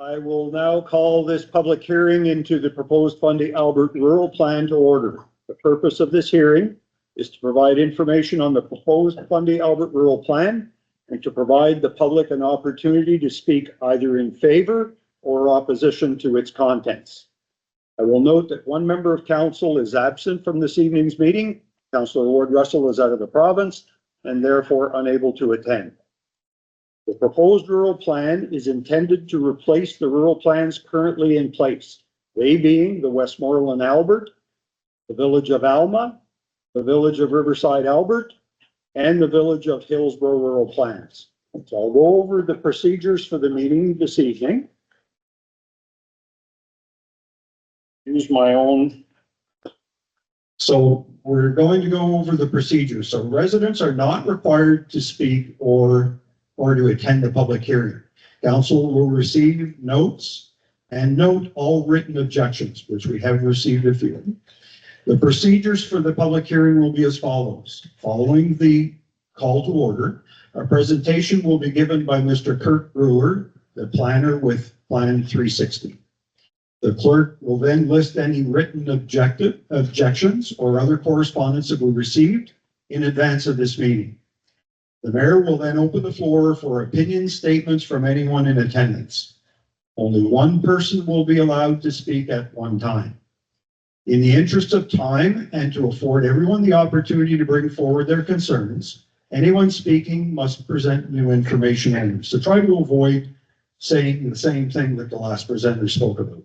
I will now call this public hearing into the proposed Fundy Albert Rural Plan to order. The purpose of this hearing is to provide information on the proposed Fundy Albert Rural Plan and to provide the public an opportunity to speak either in favor or opposition to its contents. I will note that one member of council is absent from this evening's meeting. Councillor Ward Russell is out of the province and therefore unable to attend. The proposed rural plan is intended to replace the rural plans currently in place, they being the Westmoreland Albert, the Village of Alma, the Village of Riverside Albert, and the Village of Hillsborough rural plans. So I'll go over the procedures for the meeting this evening. Use my own. So we're going to go over the procedures. So residents are not required to speak or to attend the public hearing. Council will receive notes and note all written objections, which we have received a few. The procedures for the public hearing will be as follows. Following the call to order, a presentation will be given by Mr. Kurt Brewer, the planner with Plan 360. The clerk will then list any written objections or other correspondence that were received in advance of this meeting. The mayor will then open the floor for opinion statements from anyone in attendance. Only one person will be allowed to speak at one time. In the interest of time and to afford everyone the opportunity to bring forward their concerns, anyone speaking must present new information only. So try to avoid saying the same thing that the last presenter spoke about.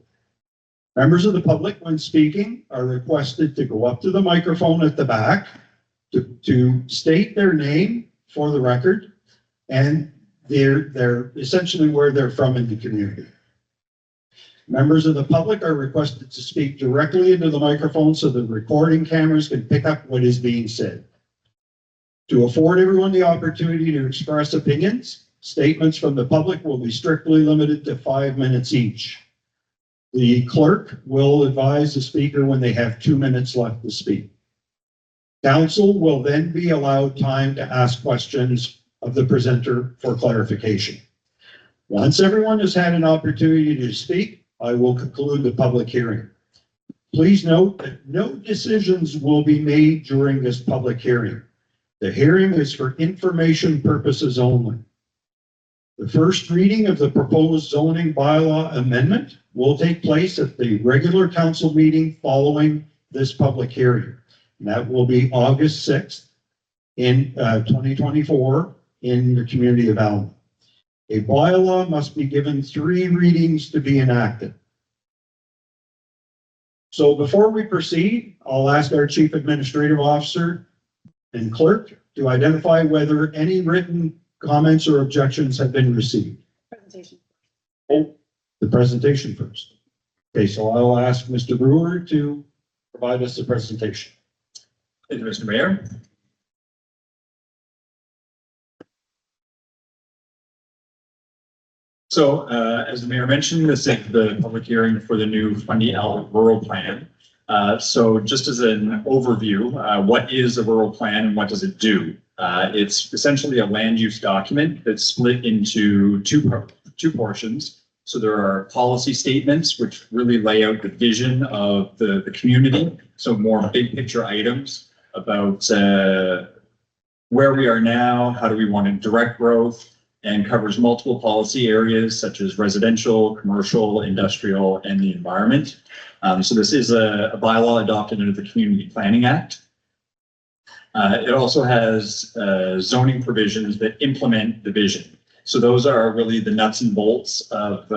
Members of the public, when speaking, are requested to go up to the microphone at the back to state their name for the record and they're essentially where they're from in the community. Members of the public are requested to speak directly into the microphone so the recording cameras can pick up what is being said. To afford everyone the opportunity to express opinions, statements from the public will be strictly limited to 5 minutes each. The clerk will advise the speaker when they have 2 minutes left to speak. Council will then be allowed time to ask questions of the presenter for clarification. Once everyone has had an opportunity to speak, I will conclude the public hearing. Please note that no decisions will be made during this public hearing. The hearing is for information purposes only. The first reading of the proposed zoning bylaw amendment will take place at the regular council meeting following this public hearing. And that will be August 6th in 2024 in the community of Alma. A bylaw must be given 3 readings to be enacted. So before we proceed, I'll ask our Chief Administrative Officer and Clerk to identify whether any written comments or objections have been received. Presentation. Oh, the presentation first. Okay, so I'll ask Mr. Brewer to provide us the presentation. Thank you, Mr. Mayor. So, as the mayor mentioned, this is the public hearing for the new Fundy Albert Rural Plan. So just as an overview, what is a rural plan and what does it do? It's essentially a land use document that's split into two portions. So there are policy statements, which really lay out the vision of the community. So more big picture items about where we are now, how do we want to direct growth, and covers multiple policy areas such as residential, commercial, industrial, and the environment. So this is a bylaw adopted under the Community Planning Act. It also has zoning provisions that implement the vision. So those are really the nuts and bolts of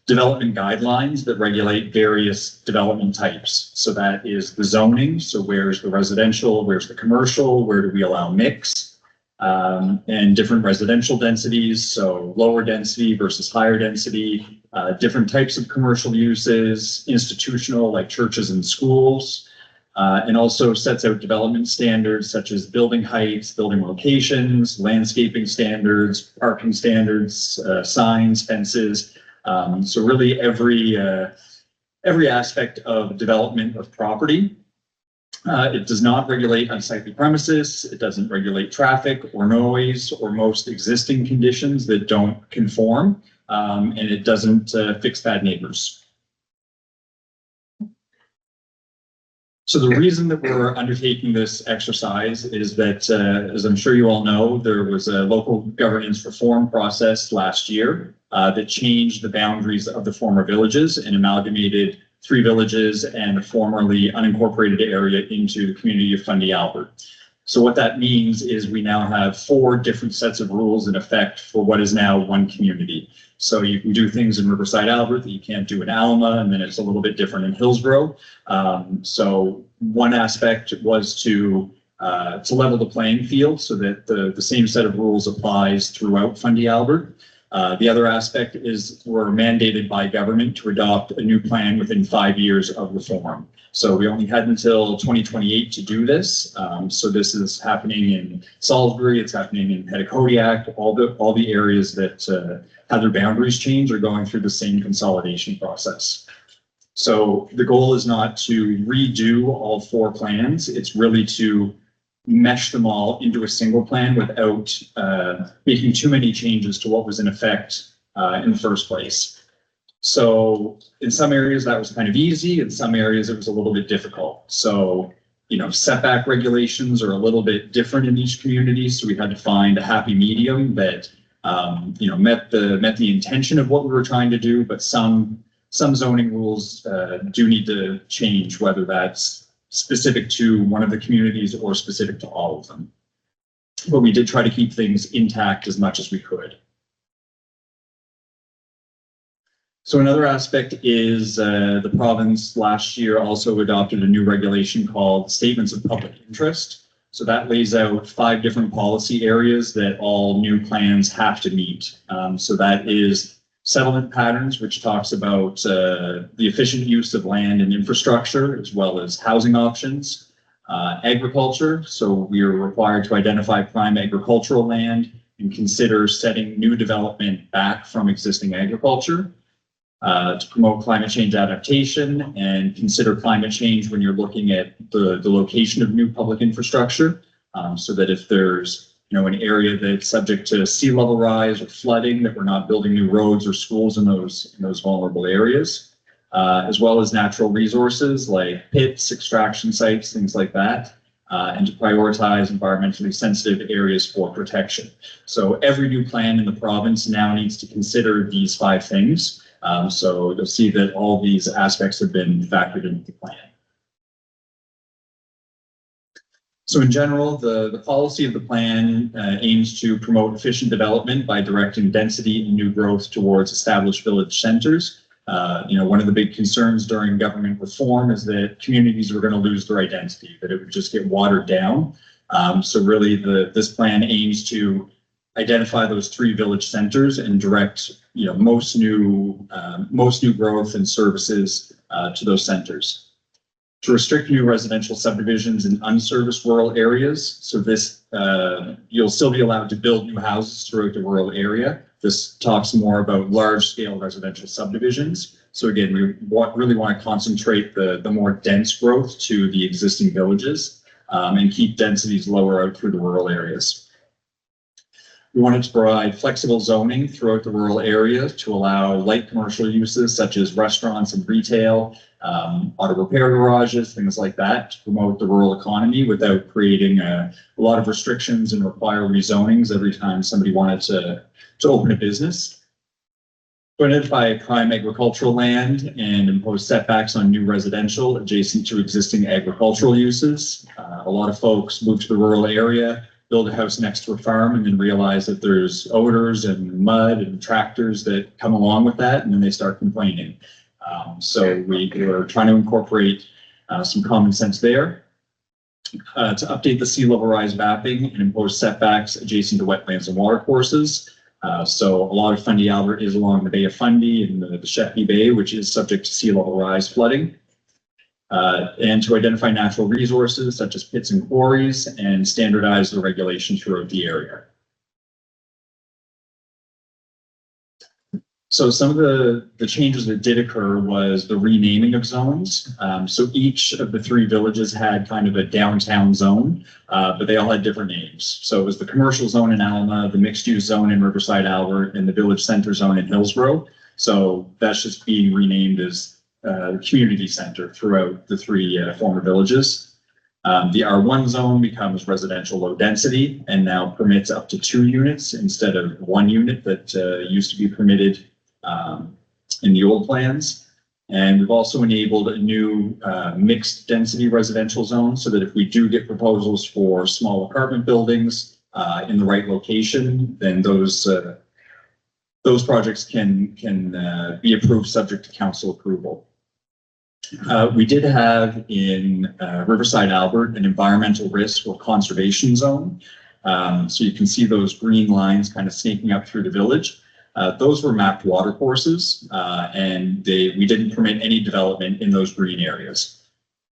development guidelines that regulate various development types. So that is the zoning. So where's the residential, where's the commercial, where do we allow mix, and different residential densities. So lower density versus higher density, different types of commercial uses, institutional like churches and schools, and also sets out development standards such as building heights, building locations, landscaping standards, parking standards, signs, fences. So really every aspect of development of property. It does not regulate unsightly premises. It doesn't regulate traffic or noise or most existing conditions that don't conform. and it doesn't fix bad neighbors. So the reason that we're undertaking this exercise is that, as I'm sure you all know, there was a local governance reform process last year that changed the boundaries of the former villages and amalgamated 3 villages and a formerly unincorporated area into the community of Fundy Albert. So what that means is we now have 4 different sets of rules in effect for what is now one community. So you can do things in Riverside Albert that you can't do in Alma, and then it's a little bit different in Hillsborough. So one aspect was to level the playing field so that the same set of rules applies throughout Fundy Albert. The other aspect is we're mandated by government to adopt a new plan within 5 years of reform. So we only had until 2028 to do this. So this is happening in Salisbury, it's happening in Petitcodiac, all the areas that had their boundaries change are going through the same consolidation process. So the goal is not to redo all 4 plans, it's really to mesh them all into a single plan without making too many changes to what was in effect in the first place. So in some areas that was kind of easy, in some areas it was a little bit difficult. So, you know, setback regulations are a little bit different in each community, so we had to find a happy medium that you know, met the intention of what we were trying to do, but some zoning rules do need to change, whether that's specific to one of the communities or specific to all of them. But we did try to keep things intact as much as we could. So another aspect is the province last year also adopted a new regulation called Statements of Public Interest. So that lays out 5 different policy areas that all new plans have to meet. So that is settlement patterns, which talks about the efficient use of land and infrastructure, as well as housing options. Agriculture, so we are required to identify prime agricultural land and consider setting new development back from existing agriculture. To promote climate change adaptation and consider climate change when you're looking at the location of new public infrastructure, so that if there's, you know, an area that's subject to sea level rise or flooding, that we're not building new roads or schools in those vulnerable areas, as well as natural resources like pits, extraction sites, things like that, and to prioritize environmentally sensitive areas for protection. So every new plan in the province now needs to consider these 5 things. So you'll see that all these aspects have been factored into the plan. So in general, the policy of the plan aims to promote efficient development by directing density and new growth towards established village centers. You know, one of the big concerns during government reform is that communities were going to lose their identity, that it would just get watered down. So really this plan aims to identify those 3 village centers and direct, you know, most new growth and services to those centers. To restrict new residential subdivisions in unserviced rural areas. So this, you'll still be allowed to build new houses throughout the rural area. This talks more about large scale residential subdivisions. So again, we really want to concentrate the more dense growth to the existing villages and keep densities lower out through the rural areas. We wanted to provide flexible zoning throughout the rural area to allow light commercial uses such as restaurants and retail, auto repair garages, things like that, to promote the rural economy without creating a lot of restrictions and require rezonings every time somebody wanted to open a business. To identify prime agricultural land and impose setbacks on new residential adjacent to existing agricultural uses. A lot of folks move to the rural area, build a house next to a farm, and then realize that there's odors and mud and tractors that come along with that, and then they start complaining. So we are trying to incorporate some common sense there. To update the sea level rise mapping and impose setbacks adjacent to wetlands and watercourses. So a lot of Fundy Albert is along the Bay of Fundy and the Sheppey Bay, which is subject to sea level rise flooding. And to identify natural resources such as pits and quarries and standardize the regulation throughout the area. So some of the changes that did occur was the renaming of zones. So each of the three villages had kind of a downtown zone, but they all had different names. So it was the commercial zone in Alma, the mixed use zone in Riverside Albert, and the village center zone in Hillsborough. So that's just being renamed as the community center throughout the three former villages. The R1 zone becomes residential low density and now permits up to 2 units instead of 1 unit that used to be permitted in the old plans. And we've also enabled a new mixed density residential zone so that if we do get proposals for small apartment buildings in the right location, then those projects can be approved subject to council approval. We did have in Riverside Albert an environmental risk or conservation zone. So you can see those green lines kind of snaking up through the village. Those were mapped watercourses, and we didn't permit any development in those green areas.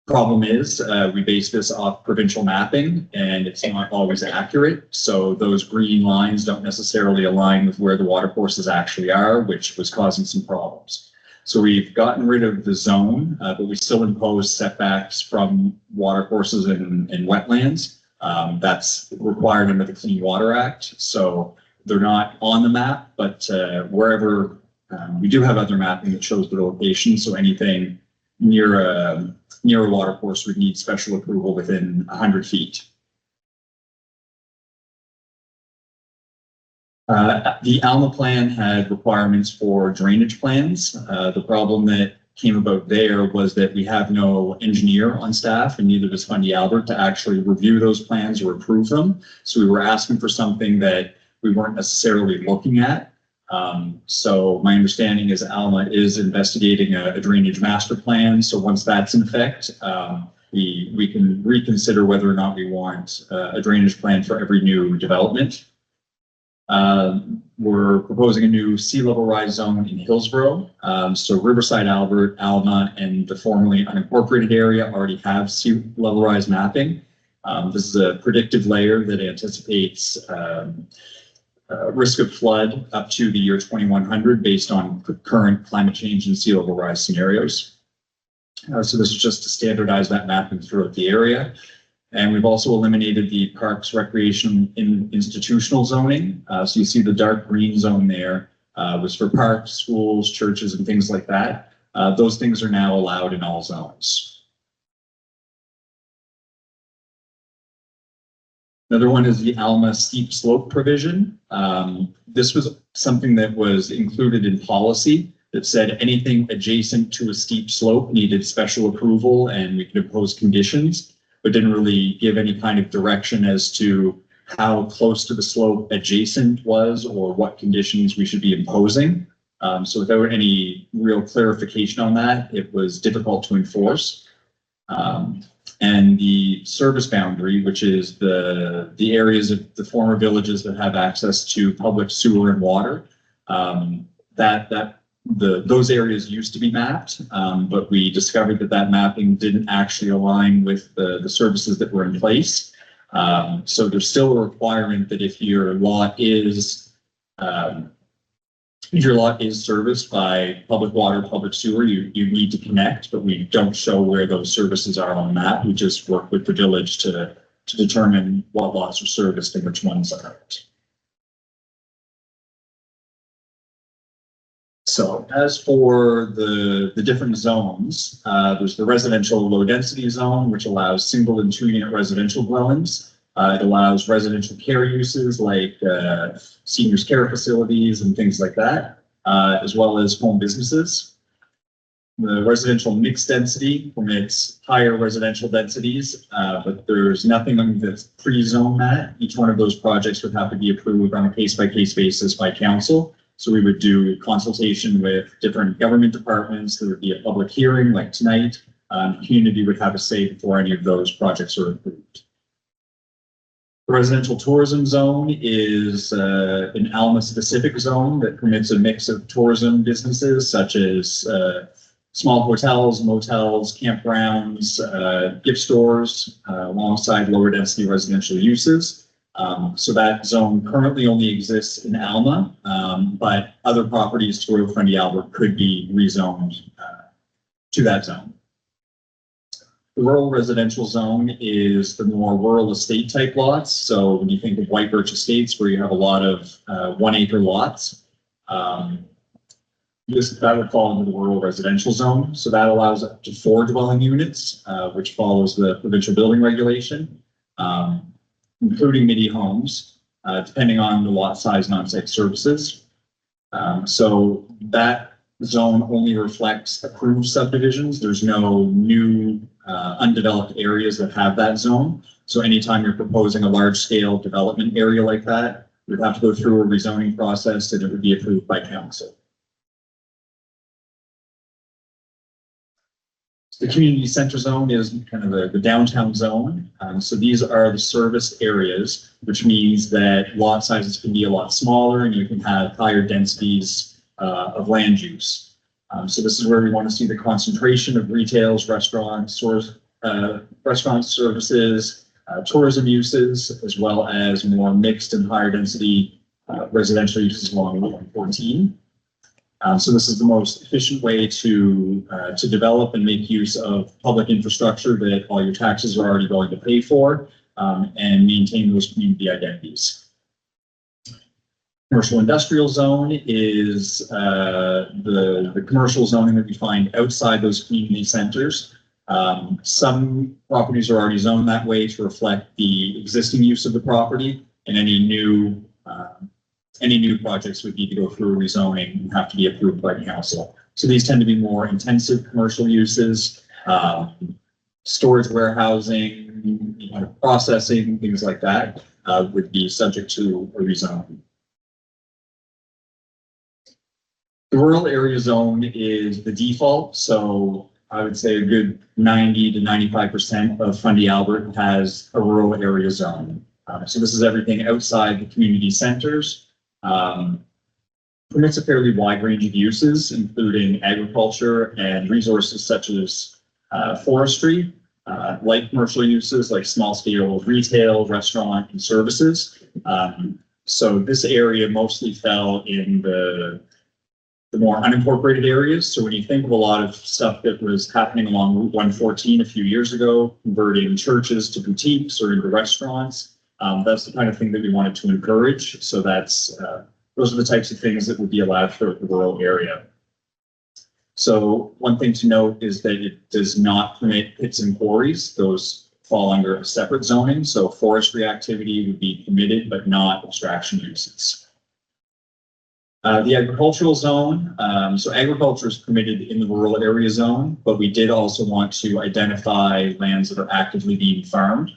Problem is, we base this off provincial mapping, and it's not always accurate. So those green lines don't necessarily align with where the watercourses actually are, which was causing some problems. So we've gotten rid of the zone, but we still impose setbacks from watercourses and wetlands. That's required under the Clean Water Act. So they're not on the map, but wherever we do have other mapping that shows the location. So anything near a watercourse would need special approval within 100 feet. The Alma plan had requirements for drainage plans. The problem that came about there was that we have no engineer on staff, and neither does Fundy Albert, to actually review those plans or approve them. So we were asking for something that we weren't necessarily looking at. So my understanding is Alma is investigating a drainage master plan. So once that's in effect, we can reconsider whether or not we want a drainage plan for every new development. We're proposing a new sea level rise zone in Hillsborough. So Riverside Albert, Alma, and the formerly unincorporated area already have sea level rise mapping. This is a predictive layer that anticipates risk of flood up to the year 2100 based on current climate change and sea level rise scenarios. So this is just to standardize that mapping throughout the area. And we've also eliminated the parks, recreation, institutional zoning. So you see the dark green zone there was for parks, schools, churches, and things like that. Those things are now allowed in all zones. Another one is the Alma steep slope provision. This was something that was included in policy that said anything adjacent to a steep slope needed special approval and we could impose conditions, but didn't really give any kind of direction as to how close to the slope adjacent was or what conditions we should be imposing. So without any real clarification on that, it was difficult to enforce. And the service boundary, which is the areas of the former villages that have access to public sewer and water, those areas used to be mapped, but we discovered that mapping didn't actually align with the services that were in place. So there's still a requirement that if your lot is serviced by public water, public sewer, you need to connect, but we don't show where those services are on the map. We just work with the village to determine what lots are serviced and which ones aren't. So as for the different zones, there's the residential low density zone, which allows single and 2 unit residential dwellings. It allows residential care uses like seniors care facilities and things like that, as well as home businesses. The residential mixed density permits higher residential densities, but there's nothing that's pre-zoned that. Each one of those projects would have to be approved on a case-by-case basis by council. So we would do consultation with different government departments. There would be a public hearing like tonight. The community would have a say before any of those projects are approved. The residential tourism zone is an Alma specific zone that permits a mix of tourism businesses such as small hotels, motels, campgrounds, gift stores, alongside lower density residential uses. So that zone currently only exists in Alma, but other properties throughout Fundy Albert could be rezoned to that zone. The rural residential zone is the more rural estate type lots. So when you think of White Birch Estates, where you have a lot of 1 acre lots, that would fall into the rural residential zone. So that allows up to 4 dwelling units, which follows the provincial building regulation, including mini homes, depending on the lot size and on-site services. So that zone only reflects approved subdivisions. There's no new undeveloped areas that have that zone. So anytime you're proposing a large scale development area like that, you'd have to go through a rezoning process and it would be approved by council. The community center zone is kind of the downtown zone. So these are the service areas, which means that lot sizes can be a lot smaller and you can have higher densities of land use. So this is where we want to see the concentration of retails, restaurants, services, tourism uses, as well as more mixed and higher density residential uses along Route 114. So this is the most efficient way to develop and make use of public infrastructure that all your taxes are already going to pay for, and maintain those community identities. Commercial industrial zone is the commercial zoning that we find outside those community centers. Some properties are already zoned that way to reflect the existing use of the property, and any new projects would need to go through a rezoning and have to be approved by council. So these tend to be more intensive commercial uses, storage, warehousing, processing, things like that would be subject to a rezoning. The rural area zone is the default. So I would say a good 90 to 95% of Fundy Albert has a rural area zone. So this is everything outside the community centers. Permits a fairly wide range of uses, including agriculture and resources such as forestry, light commercial uses like small scale retail, restaurant, and services. So this area mostly fell in the more unincorporated areas. So when you think of a lot of stuff that was happening along Route 114 a few years ago, converting churches to boutiques or into restaurants, that's the kind of thing that we wanted to encourage. So that's those are the types of things that would be allowed for the rural area. So one thing to note is that it does not permit pits and quarries. Those fall under a separate zoning. So forestry activity would be permitted, but not extraction uses. The agricultural zone, so agriculture is permitted in the rural area zone, but we did also want to identify lands that are actively being farmed.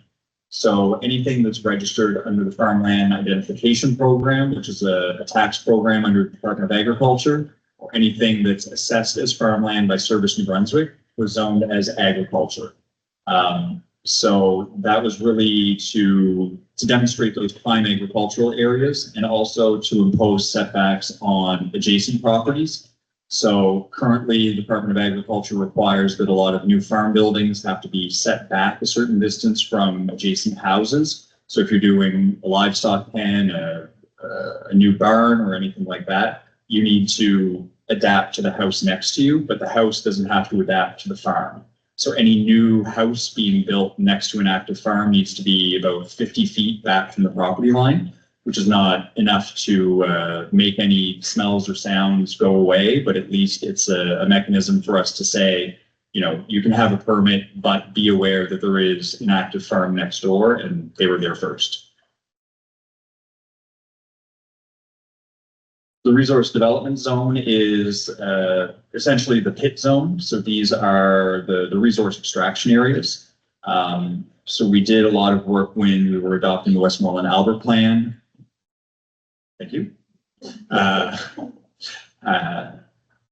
So anything that's registered under the Farmland Identification Program, which is a tax program under the Department of Agriculture, or anything that's assessed as farmland by Service New Brunswick was zoned as agriculture. So that was really to demonstrate those prime agricultural areas and also to impose setbacks on adjacent properties. So currently, the Department of Agriculture requires that a lot of new farm buildings have to be set back a certain distance from adjacent houses. So if you're doing a livestock pen, a new barn or anything like that, you need to adapt to the house next to you, but the house doesn't have to adapt to the farm. So any new house being built next to an active farm needs to be about 50 feet back from the property line, which is not enough to make any smells or sounds go away, but at least it's a mechanism for us to say, you know, you can have a permit, but be aware that there is an active farm next door and they were there first. The resource development zone is essentially the pit zone. So these are the resource extraction areas. So we did a lot of work when we were adopting the Westmoreland Albert Plan. Thank you.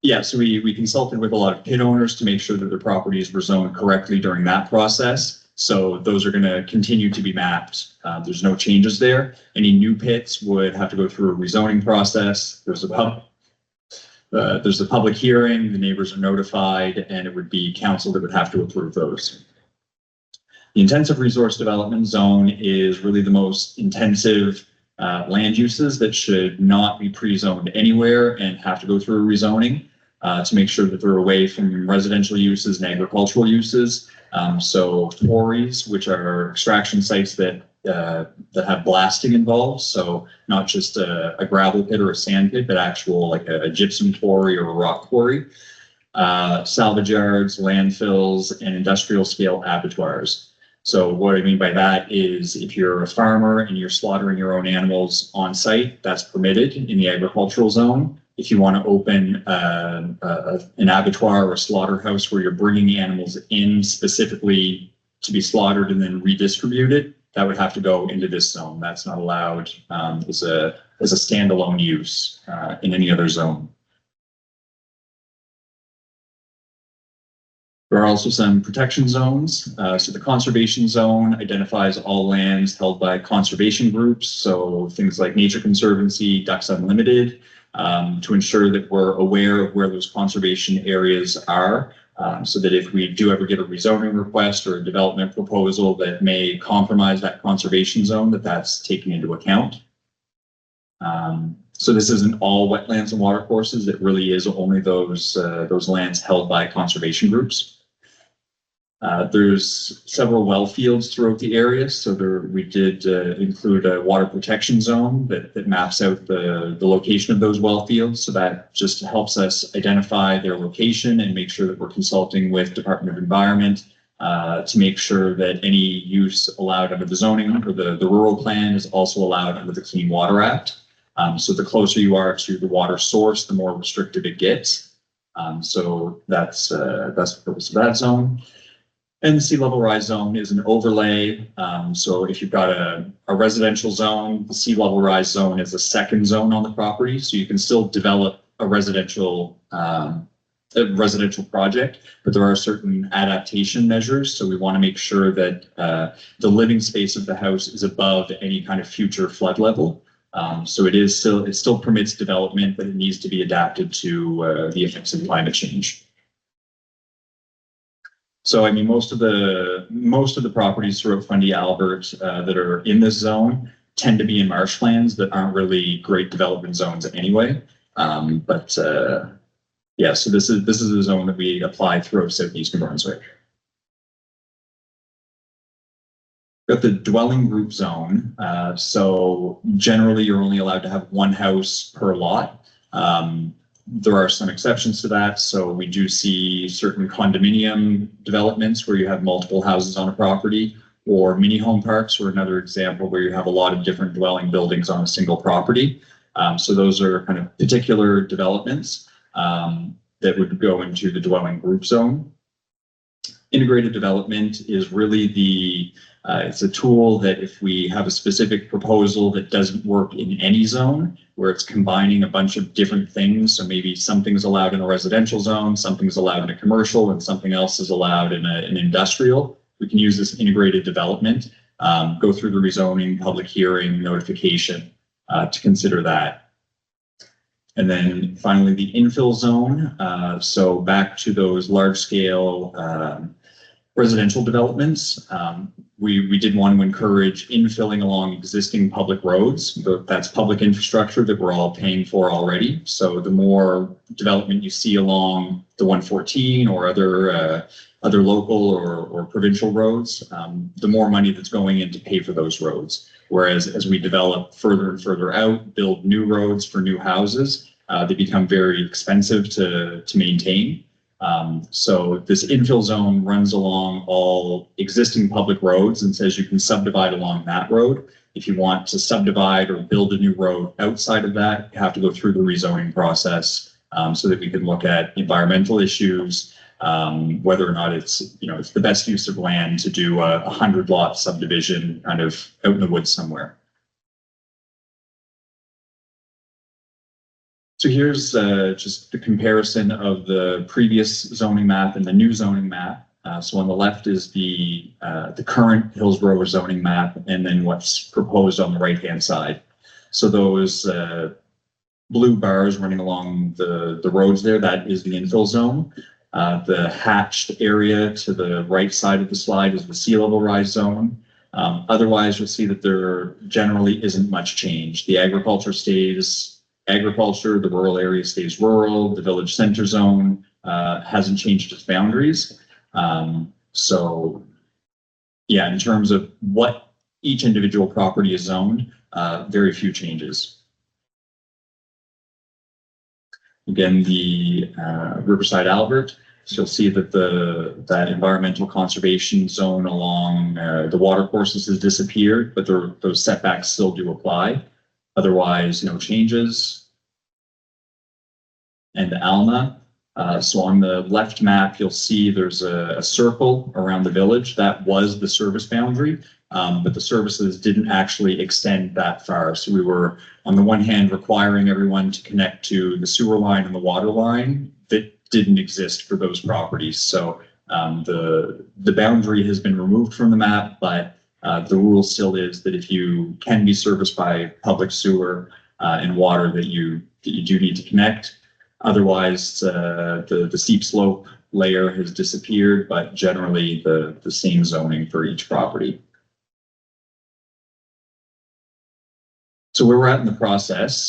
Yeah, so we consulted with a lot of pit owners to make sure that their properties were zoned correctly during that process. So those are going to continue to be mapped. There's no changes there. Any new pits would have to go through a rezoning process. There's a public hearing, the neighbors are notified, and it would be council that would have to approve those. The intensive resource development zone is really the most intensive land uses that should not be pre-zoned anywhere and have to go through a rezoning to make sure that they're away from residential uses and agricultural uses. So quarries, which are extraction sites that have blasting involved. So not just a gravel pit or a sand pit, but actual like a gypsum quarry or a rock quarry. Salvage yards, landfills, and industrial scale abattoirs. So what I mean by that is if you're a farmer and you're slaughtering your own animals on site, that's permitted in the agricultural zone. If you want to open an abattoir or a slaughterhouse where you're bringing animals in specifically to be slaughtered and then redistributed, that would have to go into this zone. That's not allowed as a standalone use in any other zone. There are also some protection zones. So the conservation zone identifies all lands held by conservation groups. So things like Nature Conservancy, Ducks Unlimited, to ensure that we're aware of where those conservation areas are. So that if we do ever get a rezoning request or a development proposal that may compromise that conservation zone, that's taken into account. So this isn't all wetlands and watercourses. It really is only those lands held by conservation groups. There's several well fields throughout the area. So we did include a water protection zone that maps out the location of those well fields. So that just helps us identify their location and make sure that we're consulting with Department of Environment to make sure that any use allowed under the zoning or the rural plan is also allowed under the Clean Water Act. So the closer you are to the water source, the more restrictive it gets. So that's the purpose of that zone. And the sea level rise zone is an overlay. So if you've got a residential zone, the sea level rise zone is a second zone on the property. So you can still develop a residential project, but there are certain adaptation measures. So we want to make sure that the living space of the house is above any kind of future flood level. So it still permits development, but it needs to be adapted to the effects of climate change. So, I mean, most of the properties throughout Fundy Albert that are in this zone tend to be in marshlands that aren't really great development zones anyway. Yeah, so this is a zone that we apply throughout Southeast New Brunswick. Got the dwelling group zone. So generally, you're only allowed to have one house per lot. There are some exceptions to that. So we do see certain condominium developments where you have multiple houses on a property, or mini home parks, or another example where you have a lot of different dwelling buildings on a single property. So those are kind of particular developments that would go into the dwelling group zone. Integrated development is really it's a tool that if we have a specific proposal that doesn't work in any zone, where it's combining a bunch of different things. So maybe something's allowed in a residential zone, something's allowed in a commercial, and something else is allowed in an industrial. We can use this integrated development, go through the rezoning, public hearing, notification to consider that. And then finally, the infill zone. So back to those large scale residential developments. We did want to encourage infilling along existing public roads. That's public infrastructure that we're all paying for already. So the more development you see along the 114 or other local or provincial roads, the more money that's going in to pay for those roads. Whereas as we develop further and further out, build new roads for new houses, they become very expensive to maintain. So this infill zone runs along all existing public roads and says you can subdivide along that road. If you want to subdivide or build a new road outside of that, you have to go through the rezoning process so that we can look at environmental issues, whether or not it's the best use of land to do a 100 lot subdivision kind of out in the woods somewhere. So here's just the comparison of the previous zoning map and the new zoning map. So on the left is the current Hillsborough zoning map, and then what's proposed on the right-hand side. So those blue bars running along the roads there, that is the infill zone. The hatched area to the right side of the slide is the sea level rise zone. Otherwise, you'll see that there generally isn't much change. The agriculture stays agriculture, the rural area stays rural, the village center zone hasn't changed its boundaries. So yeah, in terms of what each individual property is zoned, very few changes. Again, the Riverside Albert, so you'll see that that environmental conservation zone along the watercourses has disappeared, but those setbacks still do apply. Otherwise, no changes. And Alma, so on the left map, you'll see there's a circle around the village. That was the service boundary, but the services didn't actually extend that far. So we were, on the one hand, requiring everyone to connect to the sewer line and the water line that didn't exist for those properties. So the boundary has been removed from the map, but the rule still is that if you can be serviced by public sewer and water, that you do need to connect. Otherwise, the steep slope layer has disappeared, but generally the same zoning for each property. So where we're at in the process,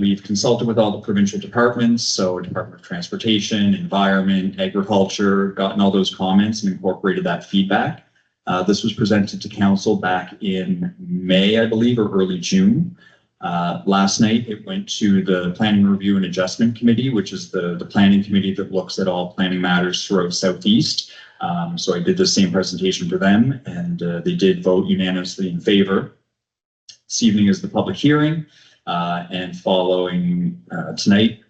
we've consulted with all the provincial departments, so Department of Transportation, Environment, Agriculture, gotten all those comments and incorporated that feedback. This was presented to council back in May, I believe, or early June. Last night, it went to the Planning Review and Adjustment Committee, which is the planning committee that looks at all planning matters throughout Southeast. So I did the same presentation for them, and they did vote unanimously in favor. This evening is the public hearing, and following tonight,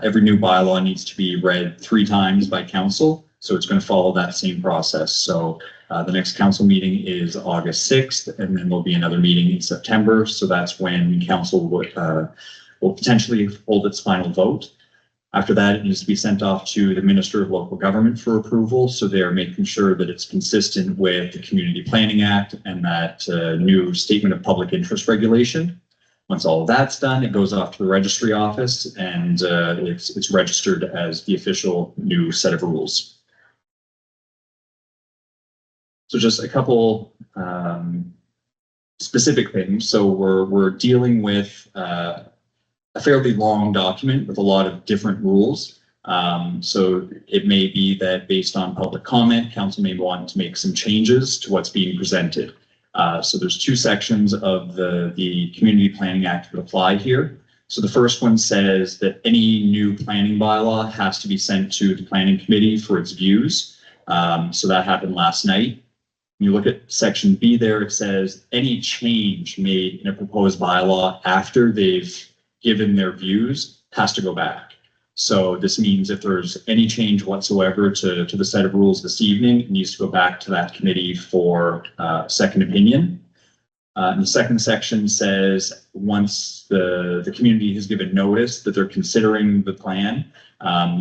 every new bylaw needs to be read 3 times by council. So it's going to follow that same process. So the next council meeting is August 6th, and then there'll be another meeting in September. So that's when council will potentially hold its final vote. After that, it needs to be sent off to the Minister of Local Government for approval. So they're making sure that it's consistent with the Community Planning Act and that new Statement of Public Interest regulation. Once all of that's done, it goes off to the registry office, and it's registered as the official new set of rules. So just a couple specific things. So we're dealing with a fairly long document with a lot of different rules. So it may be that based on public comment, council may want to make some changes to what's being presented. So there's 2 sections of the Community Planning Act that apply here. So the first one says that any new planning bylaw has to be sent to the planning committee for its views. So that happened last night. When you look at section B there, it says any change made in a proposed bylaw after they've given their views has to go back. So this means if there's any change whatsoever to the set of rules this evening, it needs to go back to that committee for second opinion. And the second section says once the community has given notice that they're considering the plan,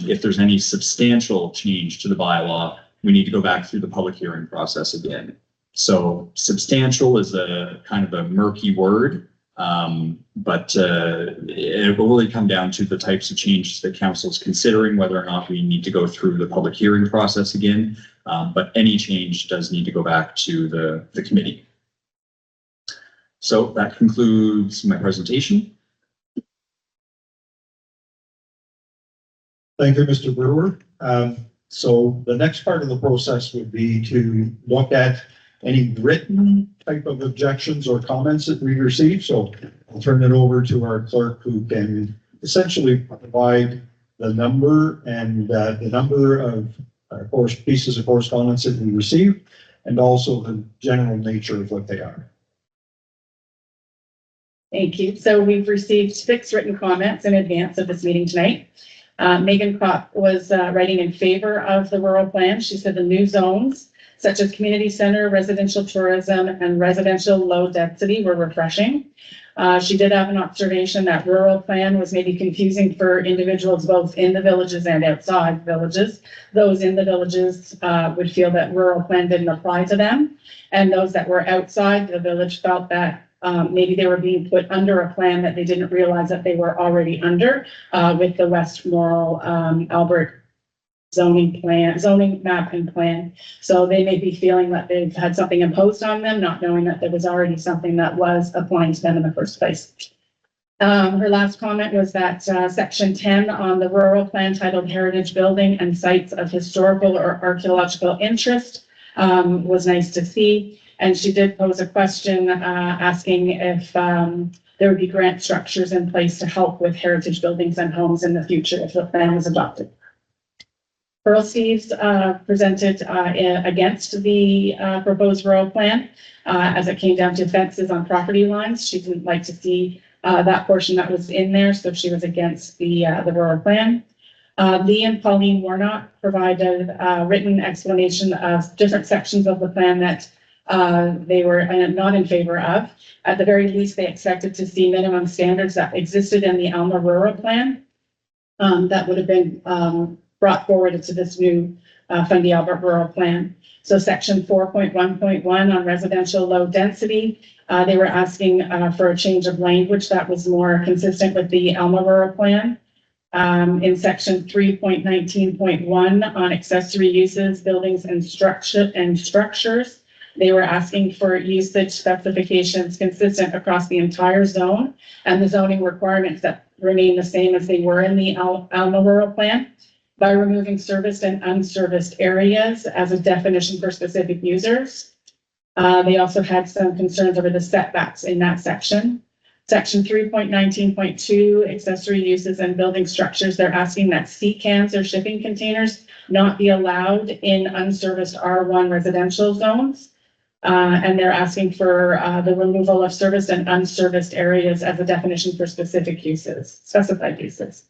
if there's any substantial change to the bylaw, we need to go back through the public hearing process again. So substantial is a kind of a murky word. But it will really come down to the types of changes that council is considering, whether or not we need to go through the public hearing process again. But any change does need to go back to the committee. So that concludes my presentation. Thank you, Mr. Brewer. So the next part of the process would be to look at any written type of objections or comments that we receive. So I'll turn it over to our clerk, who can essentially provide the number and the number of pieces of correspondence that we receive, and also the general nature of what they are. Thank you. So we've received 6 written comments in advance of this meeting tonight. Megan Kopp was writing in favor of the rural plan. She said the new zones, such as community center, residential tourism, and residential low density, were refreshing. She did have an observation that rural plan was maybe confusing for individuals both in the villages and outside villages. Those in the villages would feel that rural plan didn't apply to them. And those that were outside the village felt that maybe they were being put under a plan that they didn't realize that they were already under with the Westmoral Albert zoning map and plan. So they may be feeling that they've had something imposed on them, not knowing that there was already something that was applying to them in the first place. Her last comment was that section 10 on the rural plan titled Heritage Building and Sites of Historical or Archaeological Interest was nice to see. And she did pose a question asking if there would be grant structures in place to help with heritage buildings and homes in the future if the plan was adopted. Pearl Steves presented against the proposed rural plan as it came down to fences on property lines. She didn't like to see that portion that was in there, so she was against the rural plan. Lee and Pauline Warnock provided a written explanation of different sections of the plan that they were not in favor of. At the very least, they expected to see minimum standards that existed in the Alma rural plan that would have been brought forward into this new Fundy Albert rural plan. So section 4.1.1 on residential low density, they were asking for a change of language that was more consistent with the Alma rural plan. In section 3.19.1 on accessory uses, buildings and structures, they were asking for usage specifications consistent across the entire zone and the zoning requirements that remain the same as they were in the Alma rural plan, by removing serviced and unserviced areas as a definition for specific users. They also had some concerns over the setbacks in that section. Section 3.19.2, accessory uses and building structures, they're asking that sea cans or shipping containers not be allowed in unserviced R1 residential zones. And they're asking for the removal of serviced and unserviced areas as a definition for specific uses, specified uses.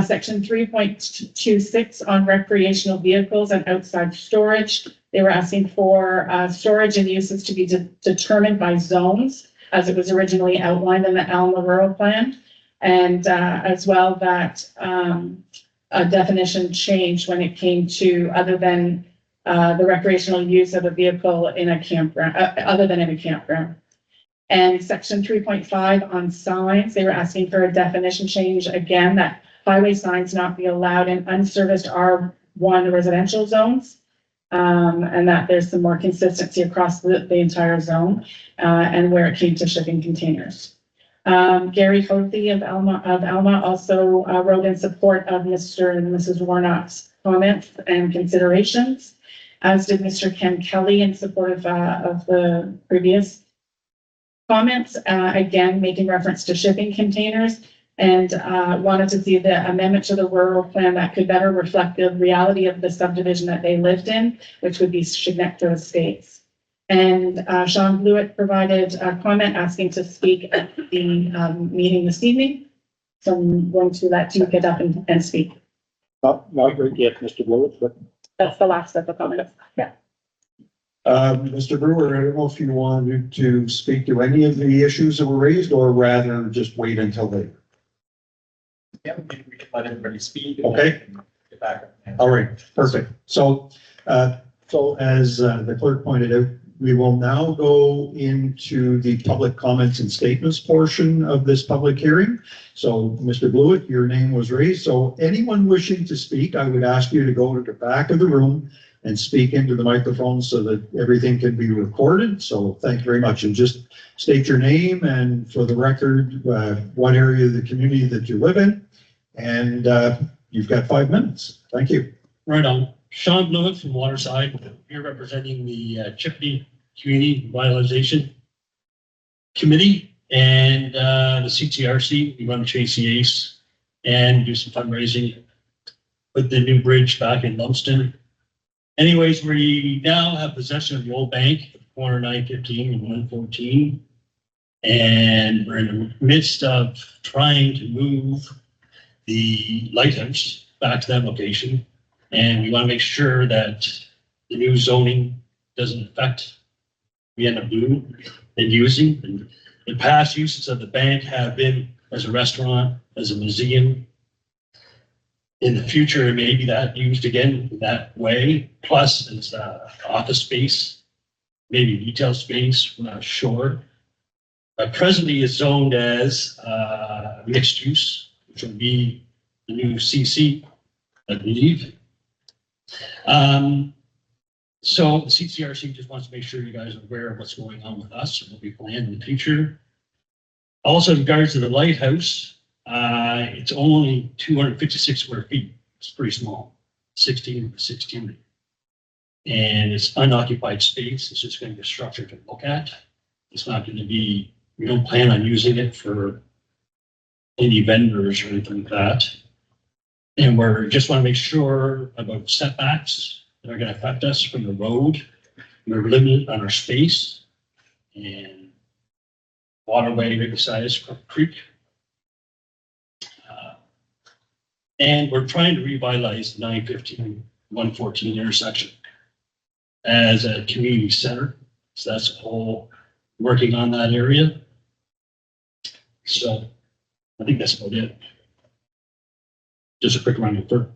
Section 3.26 on recreational vehicles and outside storage. They were asking for storage and uses to be determined by zones as it was originally outlined in the Alma rural plan. And as well that a definition changed when it came to other than the recreational use of a vehicle in a campground, other than in a campground. And section 3.5 on signs, they were asking for a definition change again that highway signs not be allowed in unserviced R1 residential zones, and that there's some more consistency across the entire zone, and where it came to shipping containers. Gary Hothy of Alma also wrote in support of Mr. and Mrs. Warnock's comments and considerations, as did Mr. Ken Kelly in support of the previous comments, again, making reference to shipping containers, and wanted to see the amendment to the rural plan that could better reflect the reality of the subdivision that they lived in, which would be Chignecto Estates. And Sean Blewett provided a comment asking to speak at the meeting this evening. So I'm going to let you get up and speak. Not yet, Mr. Blewett, but. That's the last of the comments. Yeah. Mr. Brewer, I don't know if you wanted to speak to any of the issues that were raised or rather just wait until later. Yeah, we can let everybody speak. Okay. Get back. All right, perfect. So as the clerk pointed out, we will now go into the public comments and statements portion of this public hearing. So Mr. Blewett, your name was raised. So anyone wishing to speak, I would ask you to go to the back of the room and speak into the microphone so that everything can be recorded. So thank you very much. And just state your name and for the record, what area of the community that you live in. And you've got 5 minutes. Thank you. Right on. Sean Blewett from Waterside, here representing the Chipney Community Revitalization Committee and the CTRC. We run Chase Ace and do some fundraising with the new bridge back in Lumsden. Anyways, we now have possession of the old bank, corner 915 and 114. And we're in the midst of trying to move the lighthouse back to that location. And we want to make sure that the new zoning doesn't affect we end up doing and using. And the past uses of the bank have been as a restaurant, as a museum. In the future, it may be that used again that way. Plus, it's office space, maybe retail space, we're not sure. Presently, it's zoned as mixed use, which would be the new CC, I believe. So the CCRC just wants to make sure you guys are aware of what's going on with us and what we plan in the future. Also, in regards to the lighthouse, it's only 256 square feet. It's pretty small, 16 by 16. And it's unoccupied space. It's just going to be a structure to look at. It's not going to be, we don't plan on using it for any vendors or anything like that. And we're just want to make sure about setbacks that are going to affect us from the road. We're limited on our space and waterway right beside us, creek. And we're trying to revitalize the 915, 114 intersection as a community center. So that's a whole working on that area. So I think that's about it. Just a quick run through.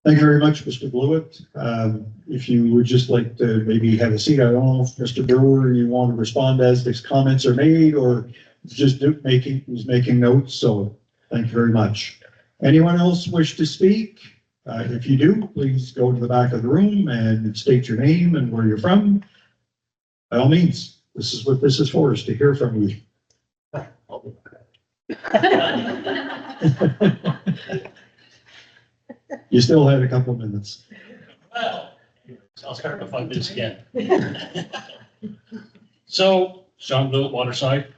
Thank you very much, Mr. Blewett. If you would just like to maybe have a seat, I don't know if Mr. Brewer, you want to respond as these comments are made or just he's making notes. So thank you very much. Anyone else wish to speak? If you do, please go to the back of the room and state your name and where you're from. By all means, this is what this is for, is to hear from you. You still had a couple minutes. Well, I'll start in 5 minutes again. So, Sean Blewett, Waterside.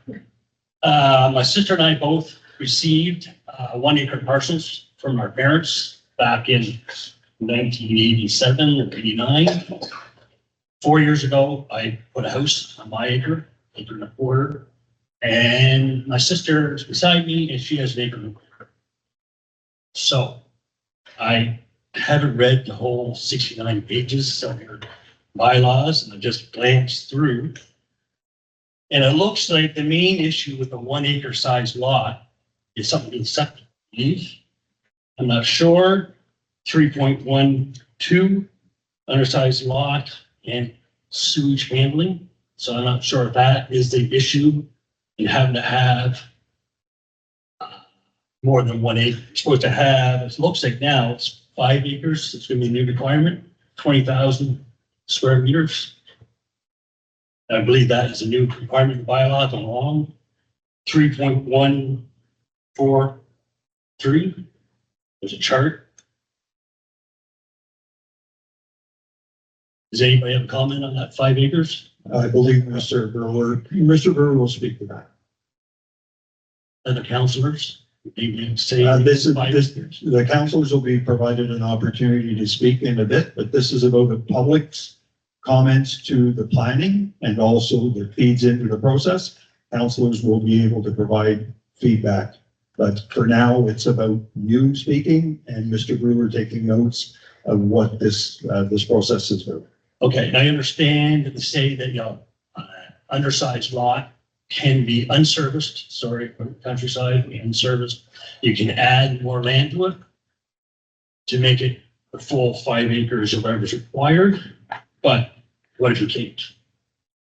My sister and I both received 1 acre parcels from our parents back in 1987 or 89. 4 years ago, I put a house on my acre and a quarter. And my sister is beside me and she has an acre and a quarter. So I haven't read the whole 69 pages of your bylaws and I just glanced through. And it looks like the main issue with the 1 acre size lot is something in septic. I'm not sure. 3.12 undersized lot and sewage handling. So I'm not sure if that is the issue in having to have more than 1 acre. You're supposed to have, it looks like now it's 5 acres. It's going to be a new requirement, 20,000 square meters. I believe that is a new requirement in bylaw along 3.143. There's a chart. Does anybody have a comment on that 5 acres? I believe Mr. Brewer will speak to that. Other councilors? Maybe say This is, 5 acres. the councilors will be provided an opportunity to speak in a bit, but this is about the public's comments to the planning and also that feeds into the process. Councilors will be able to provide feedback, but for now it's about you speaking and Mr. Brewer taking notes of what this process is about. Okay, and I understand that they say that, undersized lot can be unserviced, countryside, unserviced. You can add more land to it to make it the full 5 acres or whatever is required. But what if you can't?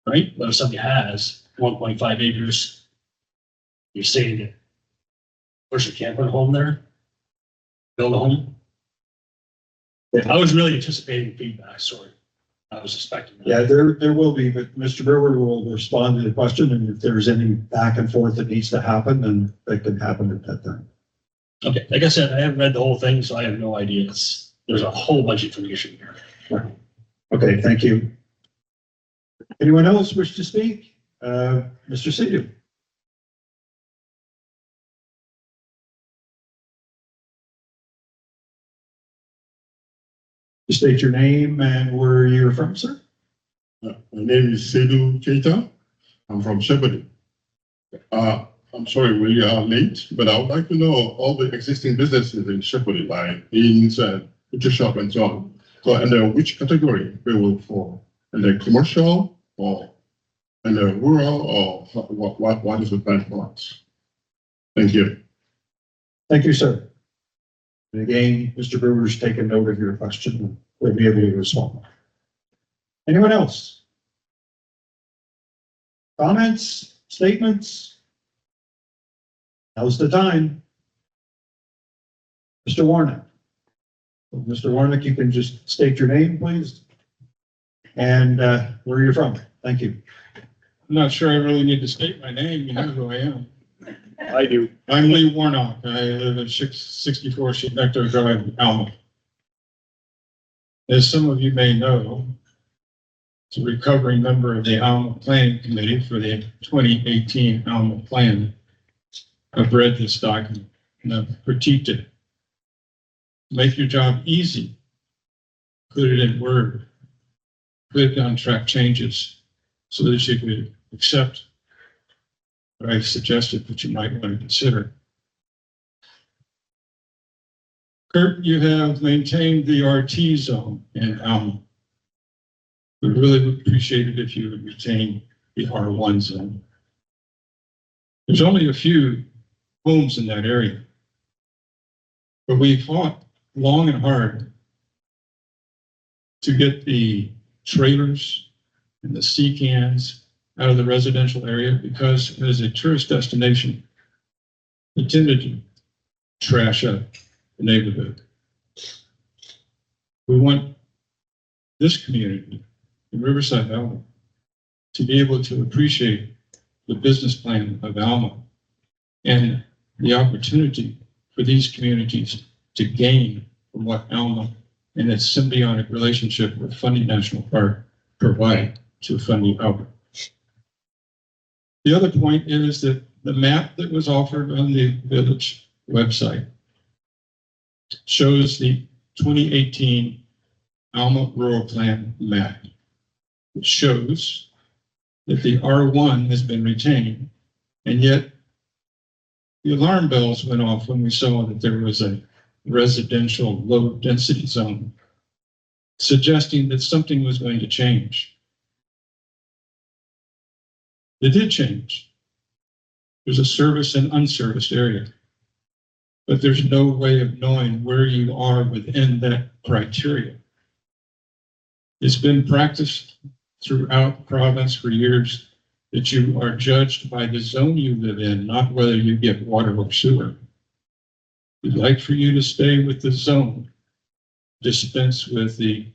Right? What if somebody has 1.5 acres? You're saying that person can't put a home there? Build a home? I was really anticipating feedback, sorry. I was expecting that. Yeah, there will be, but Mr. Brewer will respond to the question, and if there's any back and forth that needs to happen, then that can happen at that time. Okay, like I said, I haven't read the whole thing, so I have no idea. There's a whole bunch of information here. Okay, thank you. Anyone else wish to speak? Mr. Sidhu. State your name and where you're from, sir. My name is Sedu Keita. I'm from Shepherd. I'm sorry we are late, but I would like to know all the existing businesses in Shepherd, like inns and butcher shop and so on. So, and which category they will fall? And the commercial or and the rural or what is the plan for us? Thank you. Thank you, sir. And again, Mr. Brewer's taken note of your question and will be able to respond. Anyone else? Comments, statements? Now's the time. Mr. Warner. Mr. Warnick, you can just state your name, please, and where you're from. Thank you. I'm not sure I really need to state my name. You know who I am. I do. I'm Lee Warnock. I live at 64 Nectar Drive, Alma. As some of you may know, as a recovering member of the Alma Planning Committee for the 2018 Alma Plan, I've read this document and I've critiqued it. Make your job easy. Put it in Word. Put on track changes so that you could accept what I suggested that you might want to consider. Kurt, you have maintained the RT zone in Alma. We really would appreciate it if you would retain the R1 zone. There's only a few homes in that area, but we fought long and hard to get the trailers and the sea cans out of the residential area because as a tourist destination, it tended to trash up the neighborhood. We want this community in Riverside, Alma, to be able to appreciate the business plan of Alma and the opportunity for these communities to gain from what Alma and its symbiotic relationship with Fundy National Park provide to Fundy Alma. The other point is that the map that was offered on the village website shows the 2018 Alma Rural Plan map. It shows that the R1 has been retained, and yet the alarm bells went off when we saw that there was a residential low density zone, suggesting that something was going to change. It did change. There's a service and unserviced area, but there's no way of knowing where you are within that criteria. It's been practiced throughout the province for years that you are judged by the zone you live in, not whether you get water or sewer. We'd like for you to stay with the zone, dispense with the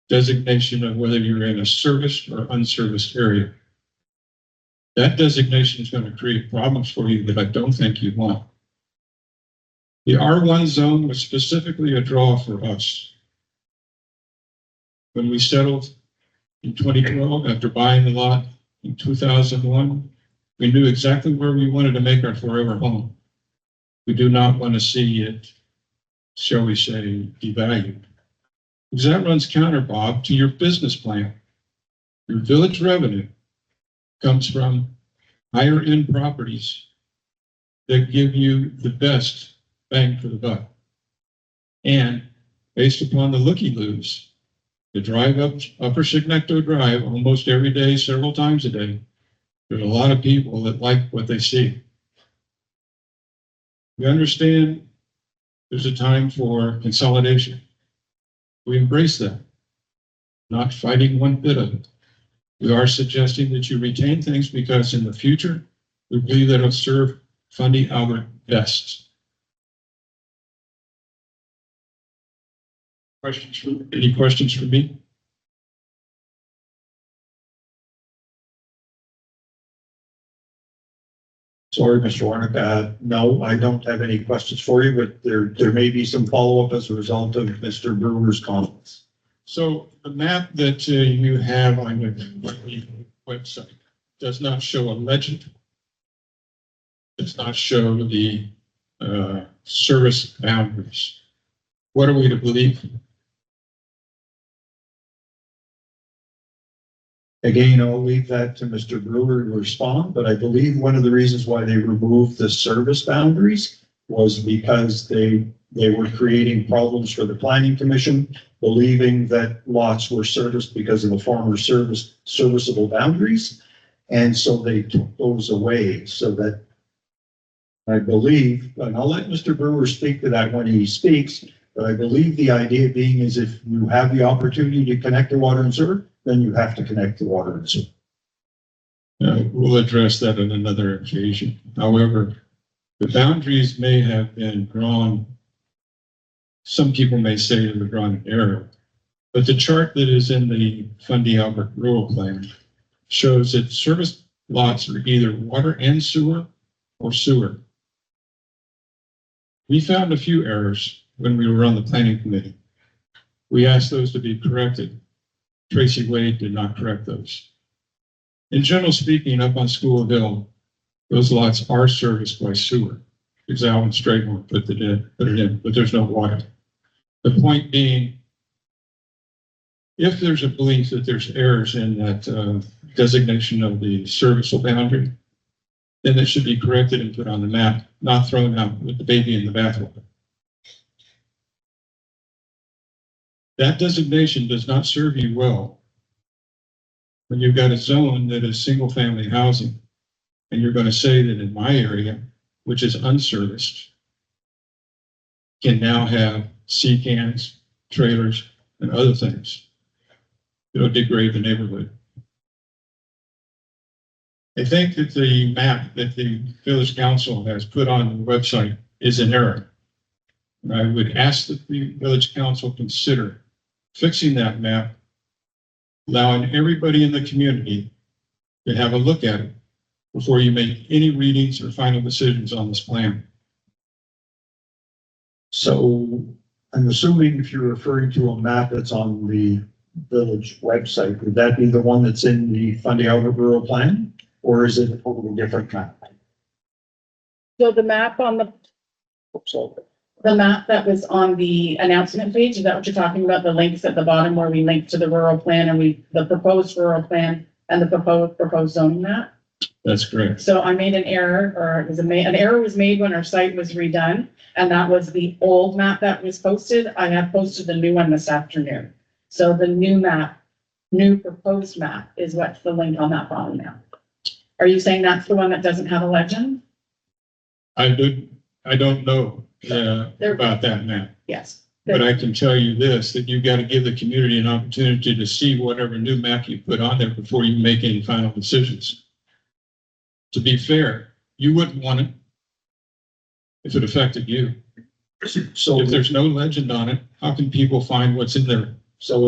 designation of whether you're in a serviced or unserviced area. That designation is going to create problems for you that I don't think you want. The R1 zone was specifically a draw for us. When we settled in 2012, after buying the lot in 2001, we knew exactly where we wanted to make our forever home. We do not want to see it, shall we say, devalued. Because that runs counter, Bob, to your business plan. Your village revenue comes from higher end properties that give you the best bang for the buck. And based upon the looky-loos, the drive up Upper Chignecto Drive almost every day, several times a day, there's a lot of people that like what they see. We understand there's a time for consolidation. We embrace that, not fighting one bit of it. We are suggesting that you retain things because in the future, we believe that it'll serve Fundy Albert best. Any questions for me? Sorry, Mr. Warnick. No, I don't have any questions for you, but there may be some follow-up as a result of Mr. Brewer's comments. So the map that you have on your website does not show a legend. Does not show the service boundaries. What are we to believe? Again, I'll leave that to Mr. Brewer to respond, but I believe one of the reasons why they removed the service boundaries was because they were creating problems for the planning commission, believing that lots were serviced because of the former serviceable boundaries. And so they took those away so that I believe, and I'll let Mr. Brewer speak to that when he speaks, but I believe the idea being is if you have the opportunity to connect to water and sewer, then you have to connect to water and sewer. We'll address that on another occasion. However, the boundaries may have been drawn some people may say that we're drawing an error, but the chart that is in the Fundy Albert Rural Plan shows that service lots are either water and sewer or sewer. We found a few errors when we were on the planning committee. We asked those to be corrected. Tracy Wade did not correct those. In general speaking, up on School Hill, those lots are serviced by sewer, because Alan Straightmore put it in, but there's no water. The point being, if there's a belief that there's errors in that designation of the serviceable boundary, then it should be corrected and put on the map, not thrown out with the baby in the bathwater. That designation does not serve you well when you've got a zone that is single family housing, and you're going to say that in my area, which is unserviced, can now have sea cans, trailers, and other things. It'll degrade the neighborhood. I think that the map that the village council has put on the website is an error. And I would ask that the village council consider fixing that map, allowing everybody in the community to have a look at it before you make any readings or final decisions on this plan. So I'm assuming if you're referring to a map that's on the village website, would that be the one that's in the Fundy Albert Rural Plan? Or is it a totally different map? So the map on the map that was on the announcement page, is that what you're talking about? The links at the bottom where we link to the rural plan and the proposed rural plan and the proposed zoning map? That's correct. So I made an error, or it was an error was made when our site was redone, and that was the old map that was posted. I have posted the new one this afternoon. So the new map, new proposed map is what's the link on that bottom now. Are you saying that's the one that doesn't have a legend? I don't know about that map, Yes. but I can tell you this, that you've got to give the community an opportunity to see whatever new map you put on there before you make any final decisions. To be fair, you wouldn't want it if it affected you. So If there's no legend on it, how can people find what's in their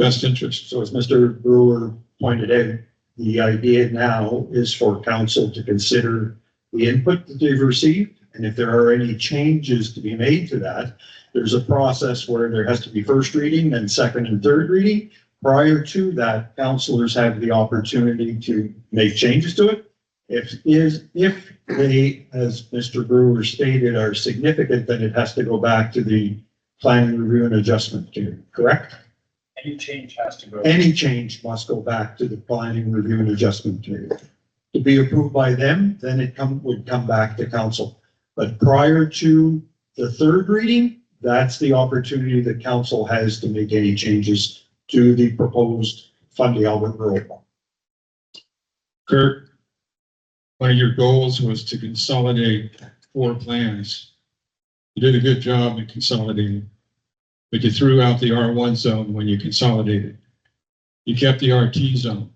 best interest? So as Mr. Brewer pointed out, the idea now is for council to consider the input that they've received. And if there are any changes to be made to that, there's a process where there has to be first reading, then second and third reading. Prior to that, councilors have the opportunity to make changes to it. If they, as Mr. Brewer stated, are significant, then it has to go back to the planning review and adjustment committee, correct? Any change has to go. Any change must go back to the planning review and adjustment committee. To be approved by them, then it would come back to council. But prior to the third reading, that's the opportunity that council has to make any changes to the proposed Fundy Albert Rural Plan. Kurt, one of your goals was to consolidate 4 plans. You did a good job in consolidating, but you threw out the R1 zone when you consolidated. You kept the RT zone.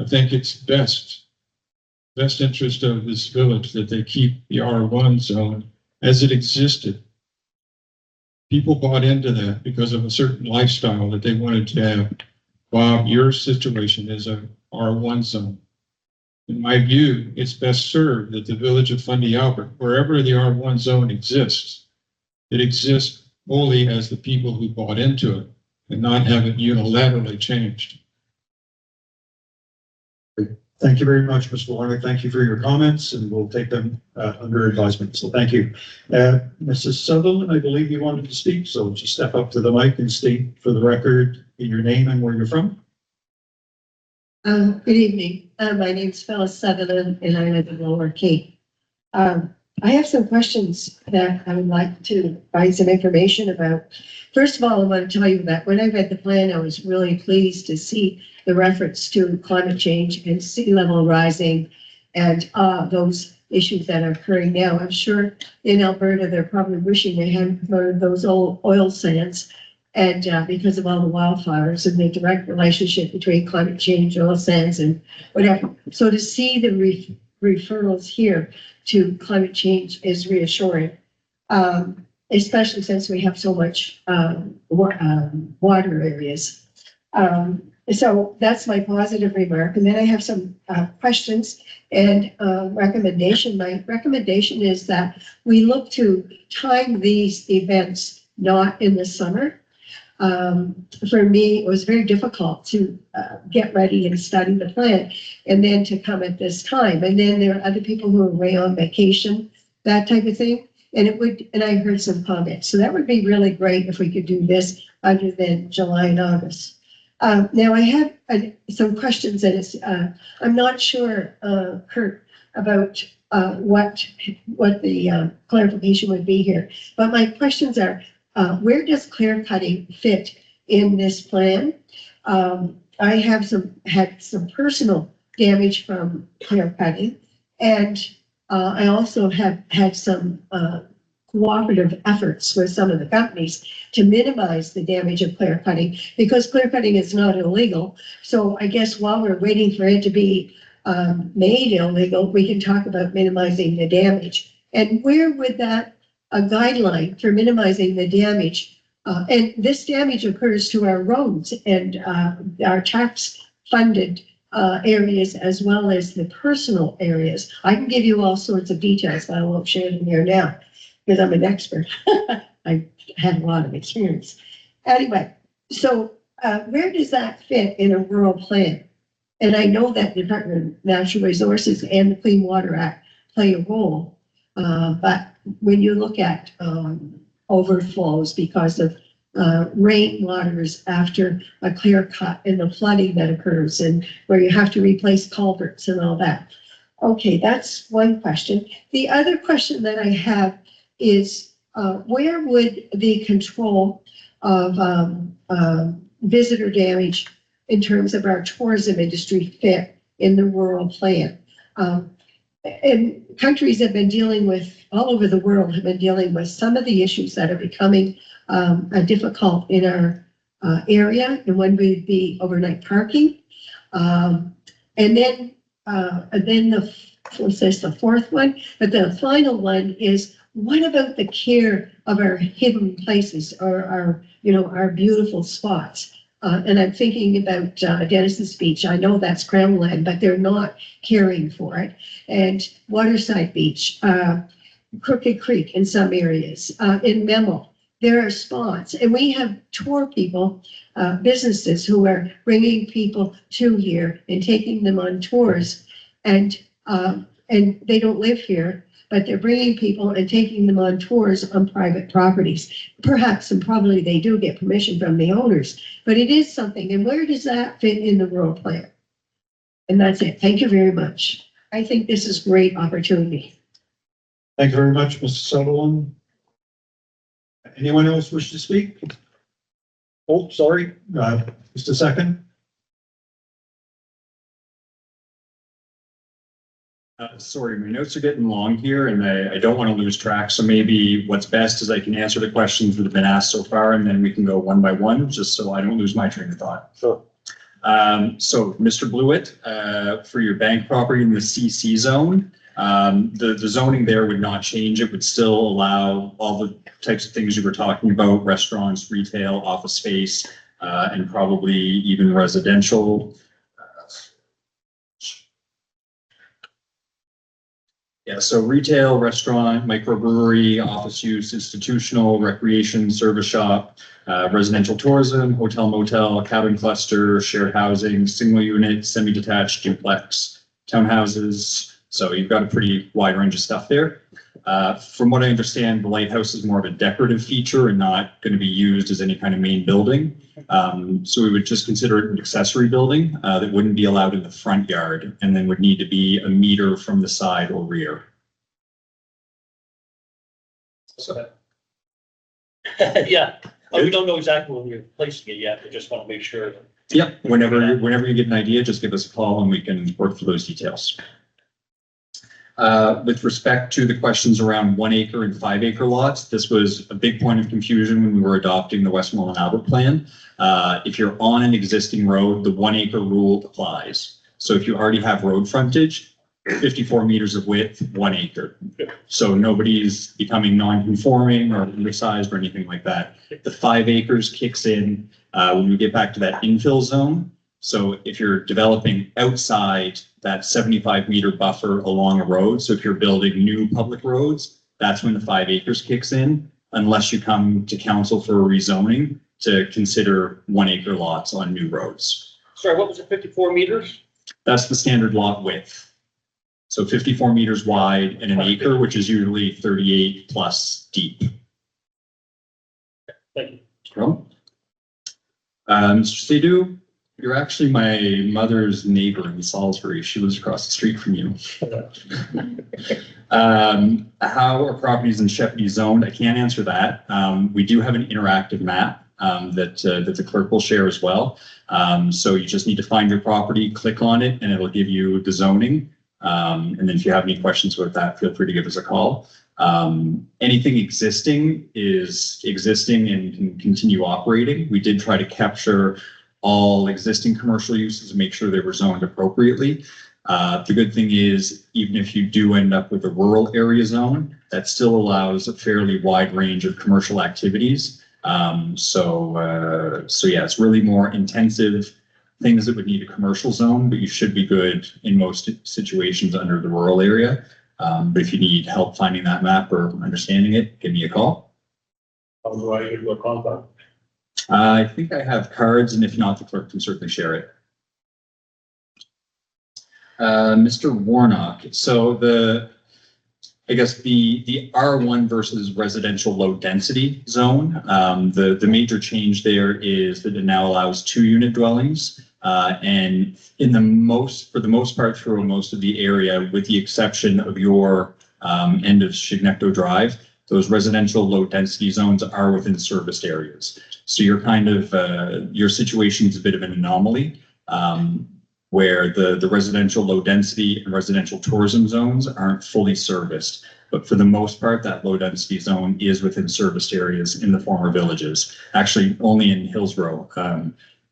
I think it's best interest of this village that they keep the R1 zone as it existed. People bought into that because of a certain lifestyle that they wanted to have. Bob, your situation is a R1 zone. In my view, it's best served that the village of Fundy Albert, wherever the R1 zone exists, it exists only as the people who bought into it and not have it unilaterally changed. Thank you very much, Mr. Warner. Thank you for your comments, and we'll take them under advisement. So thank you. Mrs. Sutherland, I believe you wanted to speak, so just step up to the mic and state for the record your name and where you're from. Good evening. My name's Phyllis Sutherland and I live in Lower Cape. I have some questions that I would like to find some information about. First of all, I want to tell you that when I read the plan, I was really pleased to see the reference to climate change and sea level rising and those issues that are occurring now. I'm sure in Alberta, they're probably wishing they hadn't burned those old oil sands, and because of all the wildfires and the direct relationship between climate change, oil sands, and whatever. So to see the referrals here to climate change is reassuring. especially since we have so much, water areas. So that's my positive remark. And then I have some, questions and, recommendation. My recommendation is that we look to time these events not in the summer. For me, it was very difficult to get ready and study the plan and then to come at this time. And then there are other people who are away on vacation, that type of thing. And I heard some comments. So that would be really great if we could do this other than July and August. Now I have some questions that is, I'm not sure, Kurt, about what the clarification would be here. But my questions are, where does clear cutting fit in this plan? I have had some personal damage from clear cutting, and I also have had some cooperative efforts with some of the companies to minimize the damage of clear cutting, because clear cutting is not illegal. So I guess while we're waiting for it to be made illegal, we can talk about minimizing the damage. And where would that a guideline for minimizing the damage? And this damage occurs to our roads and our tax-funded areas, as well as the personal areas. I can give you all sorts of details, but I won't share them here now because I'm an expert. I've had a lot of experience. Anyway, so where does that fit in a rural plan? And I know that the Department of Natural Resources and the Clean Water Act play a role, but when you look at overflows because of rainwaters after a clear cut and the flooding that occurs, and where you have to replace culverts and all that. Okay, that's one question. The other question that I have is, where would the control of visitor damage in terms of our tourism industry fit in the rural plan? And countries have been dealing with, all over the world, have been dealing with some of the issues that are becoming difficult in our area, and one would be overnight parking. And then the fourth one, but the final one is, what about the care of our hidden places, or our beautiful spots? And I'm thinking about Dennis's Beach. I know that's Crown Land, but they're not caring for it. And Waterside Beach, Crooked Creek in some areas, in Memel, there are spots. And we have tour people, businesses who are bringing people to here and taking them on tours. And they don't live here, but they're bringing people and taking them on tours on private properties. Perhaps, and probably they do get permission from the owners, but it is something. And where does that fit in the rural plan? And that's it. Thank you very much. I think this is great opportunity. Thank you very much, Mr. Sutherland. Anyone else wish to speak? Oh, sorry, just a second. Sorry, my notes are getting long here and I don't want to lose track. So maybe what's best is I can answer the questions that have been asked so far, and then we can go one by one, just so I don't lose my train of thought. Sure. So Mr. Blewett, for your bank property in the CC zone, the zoning there would not change. It would still allow all the types of things you were talking about: restaurants, retail, office space, and probably even residential. Yeah, so retail, restaurant, microbrewery, office use, institutional, recreation, service shop, residential tourism, hotel, motel, cabin cluster, shared housing, single unit, semi-detached, duplex, townhouses. So you've got a pretty wide range of stuff there. From what I understand, the lighthouse is more of a decorative feature and not going to be used as any kind of main building. So we would just consider it an accessory building that wouldn't be allowed in the front yard, and then would need to be a meter from the side or rear. So, Yeah, we don't know exactly when you're placing it yet. We just want to make sure. yeah, whenever you get an idea, just give us a call and we can work through those details. With respect to the questions around 1 acre and 5 acre lots, this was a big point of confusion when we were adopting the Westmoreland Albert plan. If you're on an existing road, the 1 acre rule applies. So if you already have road frontage, 54 meters of width, 1 acre. So nobody's becoming non-conforming or undersized or anything like that. The 5 acres kicks in when we get back to that infill zone. So if you're developing outside that 75-meter buffer along a road, so if you're building new public roads, that's when the 5 acres kicks in, unless you come to council for a rezoning to consider 1 acre lots on new roads. Sorry, what was it, 54 meters? That's the standard lot width. So 54 meters wide and an acre, which is usually 38 plus deep. Thank you. Mr. Seydoux, you're actually my mother's neighbor in Salisbury. She lives across the street from you. How are properties in Sheppey zoned? I can't answer that. We do have an interactive map that the clerk will share as well. So you just need to find your property, click on it, and it'll give you the zoning. And then if you have any questions about that, feel free to give us a call. Anything existing is existing and can continue operating. We did try to capture all existing commercial uses and make sure they were zoned appropriately. The good thing is, even if you do end up with a rural area zone, that still allows a fairly wide range of commercial activities. So yeah, it's really more intensive things that would need a commercial zone, but you should be good in most situations under the rural area. But if you need help finding that map or understanding it, give me a call. How do I get your contact? I think I have cards, and if not, the clerk can certainly share it. Mr. Warnock, so I guess the R1 versus residential low density zone, the major change there is that it now allows 2-unit dwellings. And for the most part, through most of the area, with the exception of your end of Chignecto Drive, those residential low density zones are within serviced areas. So you're kind of, your situation is a bit of an anomaly, where the residential low density and residential tourism zones aren't fully serviced. But for the most part, that low density zone is within serviced areas in the former villages. Actually, only in Hillsborough,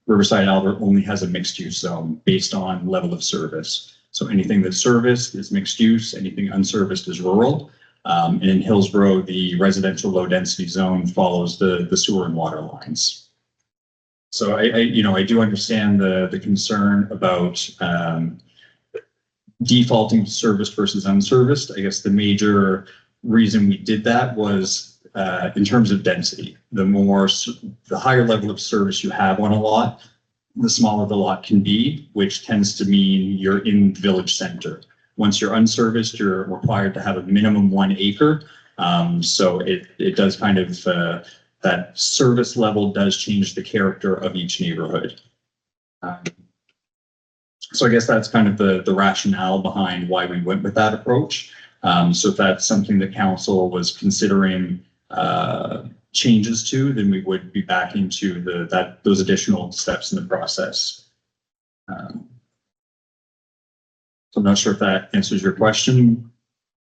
Riverside Albert only has a mixed use zone based on level of service. So anything that's serviced is mixed use, anything unserviced is rural. And in Hillsborough, the residential low density zone follows the sewer and water lines. So I do understand the concern about defaulting to serviced versus unserviced. I guess the major reason we did that was in terms of density. The higher level of service you have on a lot, the smaller the lot can be, which tends to mean you're in the village center. Once you're unserviced, you're required to have a minimum 1 acre. So it does kind of, that service level does change the character of each neighborhood. So I guess that's kind of the rationale behind why we went with that approach. So if that's something that council was considering changes to, then we would be back into those additional steps in the process. So I'm not sure if that answers your question.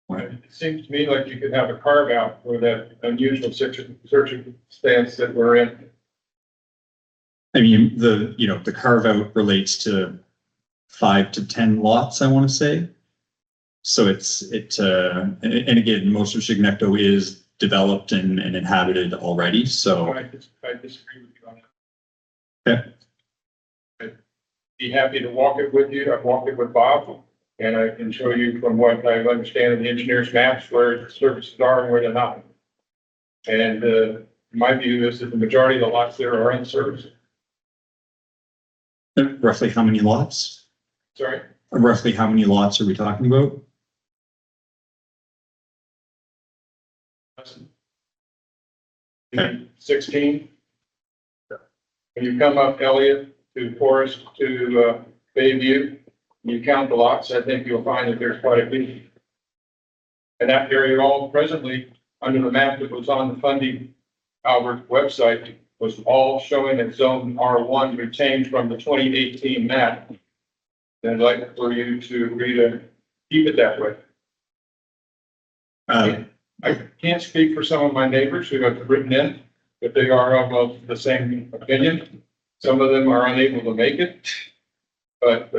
It seems to me like you could have a carve out for that unusual circumstance that we're in. I mean, the carve out relates to 5 to 10 lots, I want to say. So and again, most of Chignecto is developed and inhabited already, so. I disagree with you on Okay. that. I'd be happy to walk it with you. I've walked it with Bob, and I can show you from what I understand in the engineer's maps where the services are and where they're not. And my view is that the majority of the lots there are unserviced. Roughly how many lots? Sorry, Roughly how many lots are we talking about? Okay. 16. When you come up Elliott to Forest to Bayview, you count the lots, I think you'll find that there's quite a few. And that area all presently, under the map that was on the Funding Albert website, was all showing as zone R1 retained from the 2018 map. And I'd like for you to agree to keep it that way. I can't speak for some of my neighbors who have written in, but they are of the same opinion. Some of them are unable to make it. But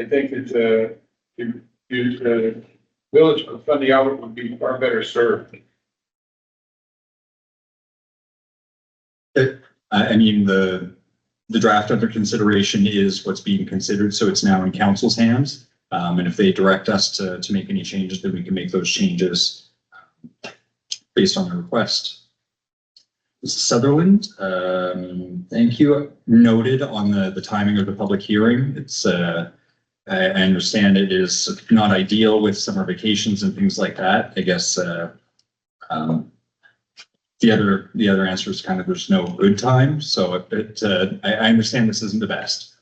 I think that the village of Fundy Outlet would be far better served. I mean, the draft under consideration is what's being considered, so it's now in council's hands. And if they direct us to make any changes, then we can make those changes based on the request. Mrs. Sutherland, thank you. Noted on the timing of the public hearing. It's, I understand it is not ideal with summer vacations and things like that. I guess, the other answer is kind of there's no good time. So I understand this isn't the best.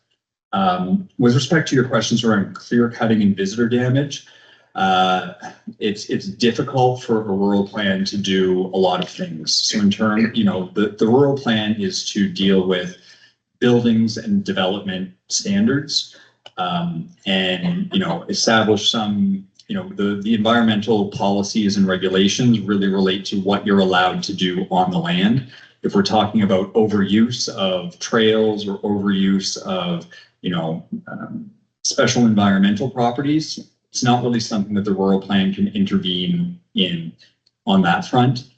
With respect to your questions around clear cutting and visitor damage, it's difficult for a rural plan to do a lot of things. So in turn, the rural plan is to deal with buildings and development standards, and, establish some, the environmental policies and regulations really relate to what you're allowed to do on the land. If we're talking about overuse of trails or overuse of, special environmental properties, it's not really something that the rural plan can intervene in on that front.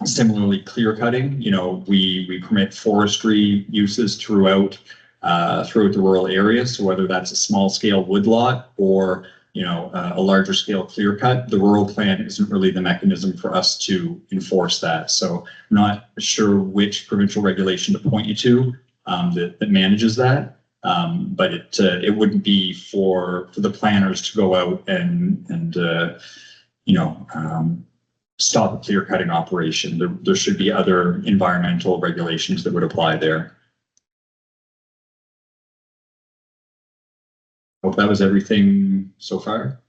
Similarly, clear cutting, we permit forestry uses throughout the rural area. So whether that's a small scale woodlot or, a larger scale clear cut, the rural plan isn't really the mechanism for us to enforce that. So I'm not sure which provincial regulation to point you to that manages that. But it wouldn't be for the planners to go out and stop a clear cutting operation. There should be other environmental regulations that would apply there. Hope that was everything so far.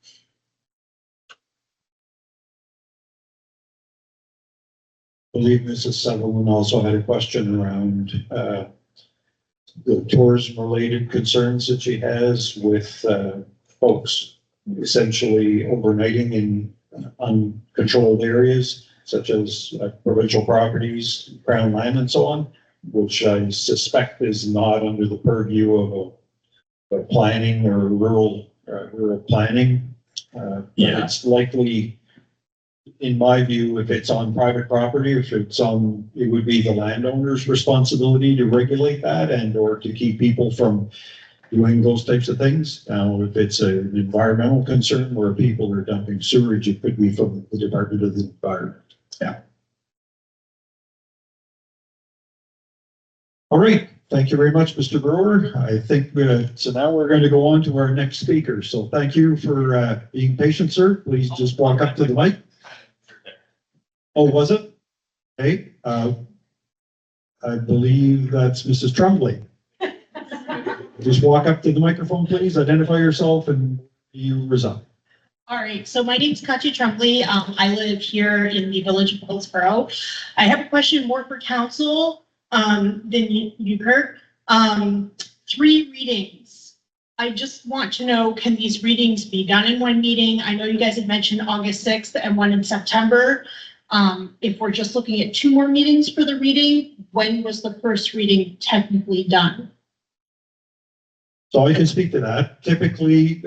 I believe Mrs. Sutherland also had a question around the tourism-related concerns that she has with folks essentially overnighting in uncontrolled areas such as provincial properties, crown land, and so on, which I suspect is not under the purview of a planning or rural planning. Yeah. It's likely, in my view, if it's on private property, if it's on, it would be the landowner's responsibility to regulate that and or to keep people from doing those types of things. Now, if it's an environmental concern where people are dumping sewage, it could be from the Department of the Environment. Yeah. All right. Thank you very much, Mr. Brewer. I think, so now we're going to go on to our next speaker. So thank you for being patient, sir. Please just walk up to the mic. Oh, was it? Hey, I believe that's Mrs. Tremblay. Just walk up to the microphone, please. Identify yourself and you resign. All right, so my name's Katya Tremblay. I live here in the village of Hillsborough. I have a question more for council than you, Kirk. 3 readings. I just want to know, can these readings be done in one meeting? I know you guys had mentioned August 6th and one in September. If we're just looking at 2 more meetings for the reading, when was the first reading technically done? So I can speak to that. Typically,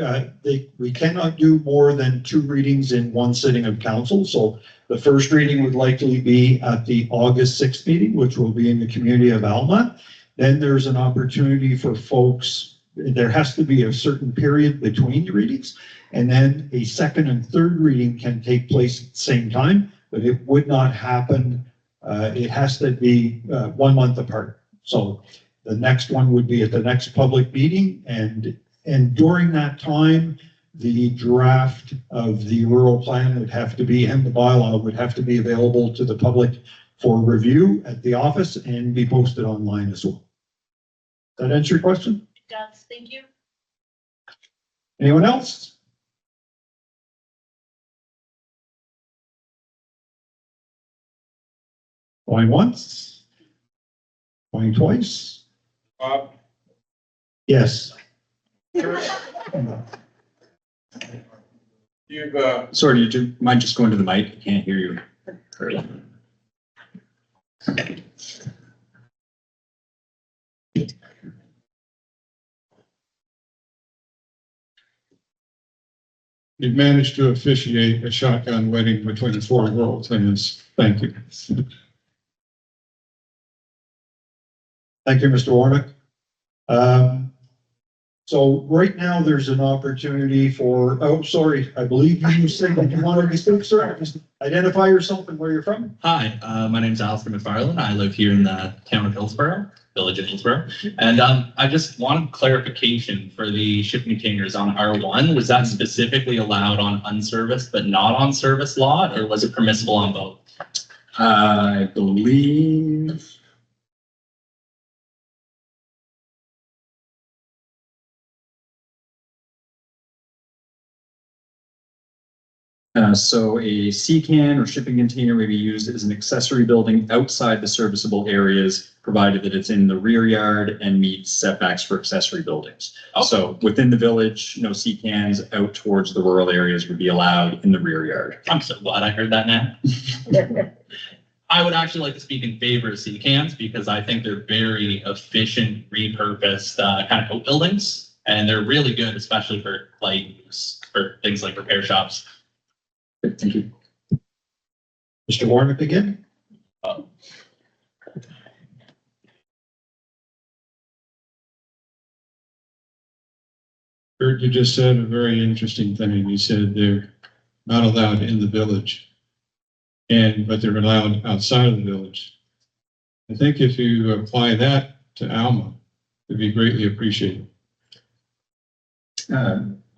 we cannot do more than 2 readings in one sitting of council. So the first reading would likely be at the August 6th meeting, which will be in the community of Alma. Then there's an opportunity for folks, there has to be a certain period between the readings. And then a second and third reading can take place at the same time, but it would not happen. It has to be 1 month apart. So the next one would be at the next public meeting, and during that time, the draft of the rural plan would have to be, and the bylaw would have to be available to the public for review at the office and be posted online as well. Does that answer your question? It does, thank you. Anyone else? Going once? Going twice? Yes. You've, Sorry, do you mind just going to the mic? I can't hear you. You've managed to officiate a shotgun wedding between 4 rural plans. Thank you. Thank you, Mr. Warnick. So right now, there's an opportunity for, oh, sorry, I believe you said that you wanted to speak, sir. Just identify yourself and where you're from. Hi, my name's Alistair McFarland. I live here in the town of Hillsborough, village of Hillsborough. And I just wanted clarification for the shipping containers on R1. Was that specifically allowed on unserviced but not on service lot, or was it permissible on both? I believe. So a C-can or shipping container may be used as an accessory building outside the serviceable areas, provided that it's in the rear yard and meets setbacks for accessory buildings. Okay. So within the village, no C-cans. Out towards the rural areas would be allowed in the rear yard. I'm so glad I heard that now. I would actually like to speak in favor of C-cans because I think they're very efficient, repurposed kind of outbuildings. And they're really good, especially for for things like repair shops. Thank you. Mr. Warnick again? Kurt, you just said a very interesting thing. You said they're not allowed in the village, but they're allowed outside of the village. I think if you apply that to Alma, it'd be greatly appreciated.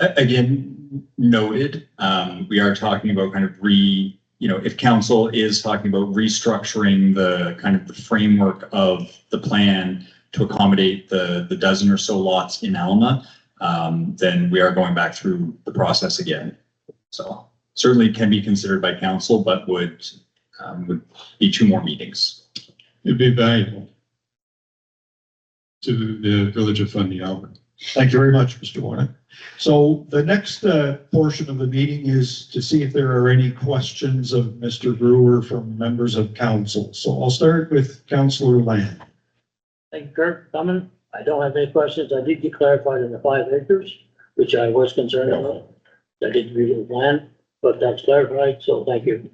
Again, noted, we are talking about kind of if council is talking about restructuring the kind of the framework of the plan to accommodate the dozen or so lots in Alma, then we are going back through the process again. So certainly can be considered by council, but would be 2 more meetings. It'd be valuable to the village of Fundy Albert. Thank you very much, Mr. Warnick. So the next portion of the meeting is to see if there are any questions of Mr. Brewer from members of council. So I'll start with Councillor Land. Thank you, Kurt, for coming. I don't have any questions. I did get clarified in the 5 acres, which I was concerned about. I did read the plan, but that's clarified, so thank you.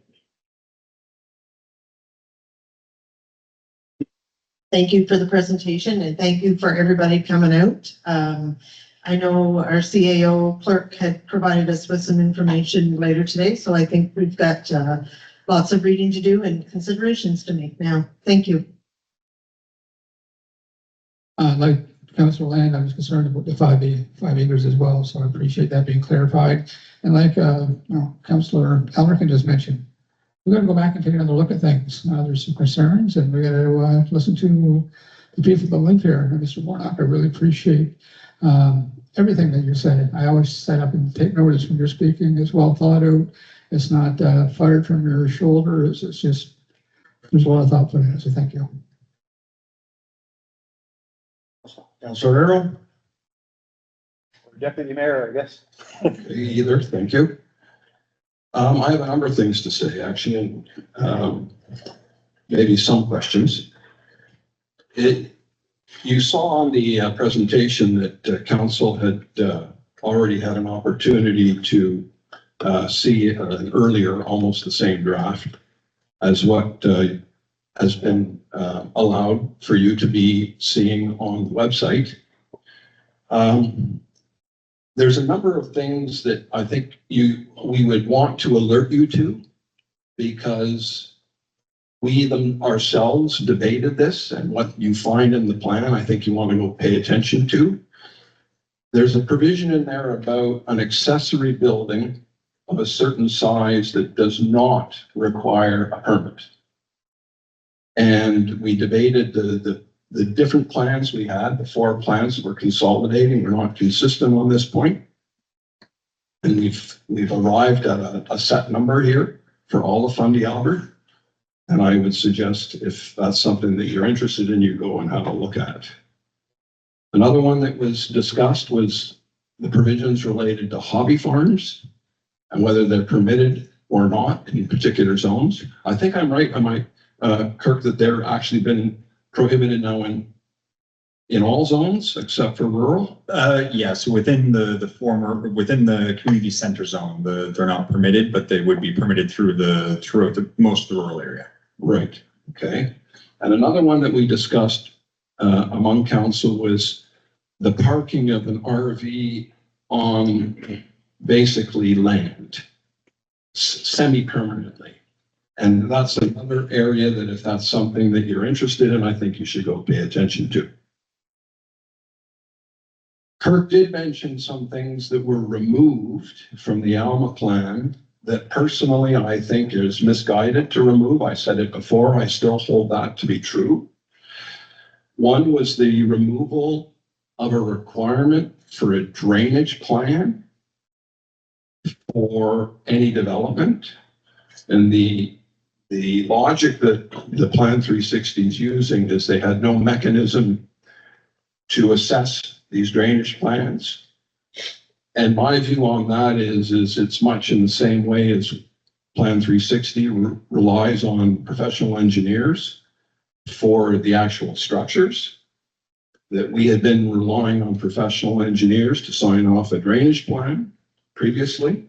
Thank you for the presentation and thank you for everybody coming out. I know our CAO clerk had provided us with some information later today, so I think we've got lots of reading to do and considerations to make now. Thank you. Like Councilor Land, I was concerned about the 5 acres as well, so I appreciate that being clarified. And like Councilor Elrican just mentioned, we're going to go back and take another look at things. There's some concerns, and we got to listen to the people that live here. And Mr. Warnock, I really appreciate everything that you said. I always set up and take notice when you're speaking. It's well thought out. It's not fired from your shoulder. It's just there's a lot of thought put in it. So thank you. Councillor Arrow? Deputy Mayor, I guess. Either, thank you. I have a number of things to say, actually, and maybe some questions. You saw on the presentation that council had already had an opportunity to see an earlier, almost the same draft as what has been allowed for you to be seeing on the website. There's a number of things that I think we would want to alert you to, because we ourselves debated this, and what you find in the plan, I think you want to go pay attention to. There's a provision in there about an accessory building of a certain size that does not require a permit. And we debated the different plans we had, the 4 plans that we're consolidating. We're not consistent on this point. And we've arrived at a set number here for all of Fundy Albert. And I would suggest, if that's something that you're interested in, you go and have a look at it. Another one that was discussed was the provisions related to hobby farms and whether they're permitted or not in particular zones. I think I'm right, Kirk, that they're actually been prohibited now in in all zones except for rural? Yeah, so within within the community center zone, they're not permitted, but they would be permitted throughout most of the rural area. Right, okay. And another one that we discussed among council was the parking of an RV on basically land, semi-permanently. And that's another area that if that's something that you're interested in, I think you should go pay attention to. Kirk did mention some things that were removed from the Alma plan that personally I think is misguided to remove. I said it before, I still hold that to be true. One was the removal of a requirement for a drainage plan for any development. And the logic that the Plan 360 is using is they had no mechanism to assess these drainage plans. And my view on that is it's much in the same way as Plan 360 relies on professional engineers for the actual structures, that we had been relying on professional engineers to sign off a drainage plan previously.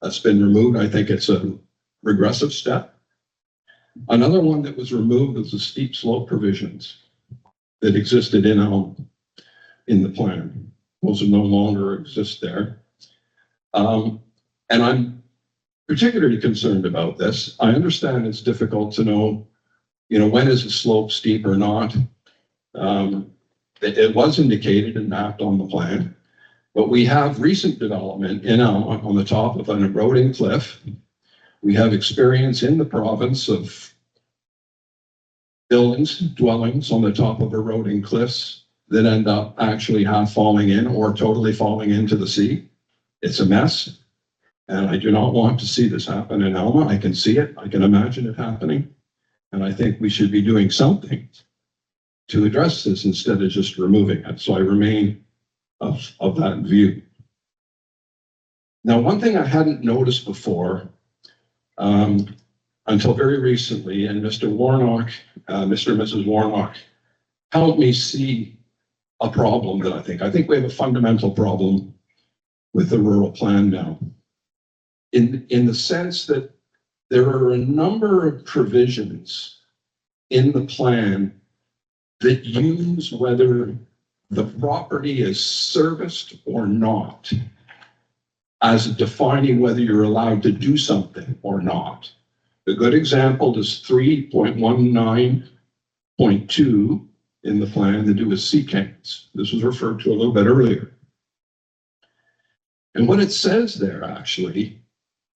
That's been removed. I think it's a regressive step. Another one that was removed was the steep slope provisions that existed in the plan. Those no longer exist there. And I'm particularly concerned about this. I understand it's difficult to know, when is a slope steep or not. It was indicated and mapped on the plan, but we have recent development on the top of an eroding cliff. We have experience in the province of dwellings on the top of eroding cliffs that end up actually half falling in or totally falling into the sea. It's a mess. And I do not want to see this happen in Alma. I can see it. I can imagine it happening. And I think we should be doing something to address this instead of just removing it. So I remain of that view. Now, one thing I hadn't noticed before until very recently, and Mr. Warnock, Mr. and Mrs. Warnock helped me see a problem that I think we have a fundamental problem with the rural plan now. In the sense that there are a number of provisions in the plan that use whether the property is serviced or not as defining whether you're allowed to do something or not. A good example is 3.19.2 in the plan to do with sea cans. This was referred to a little bit earlier. And what it says there actually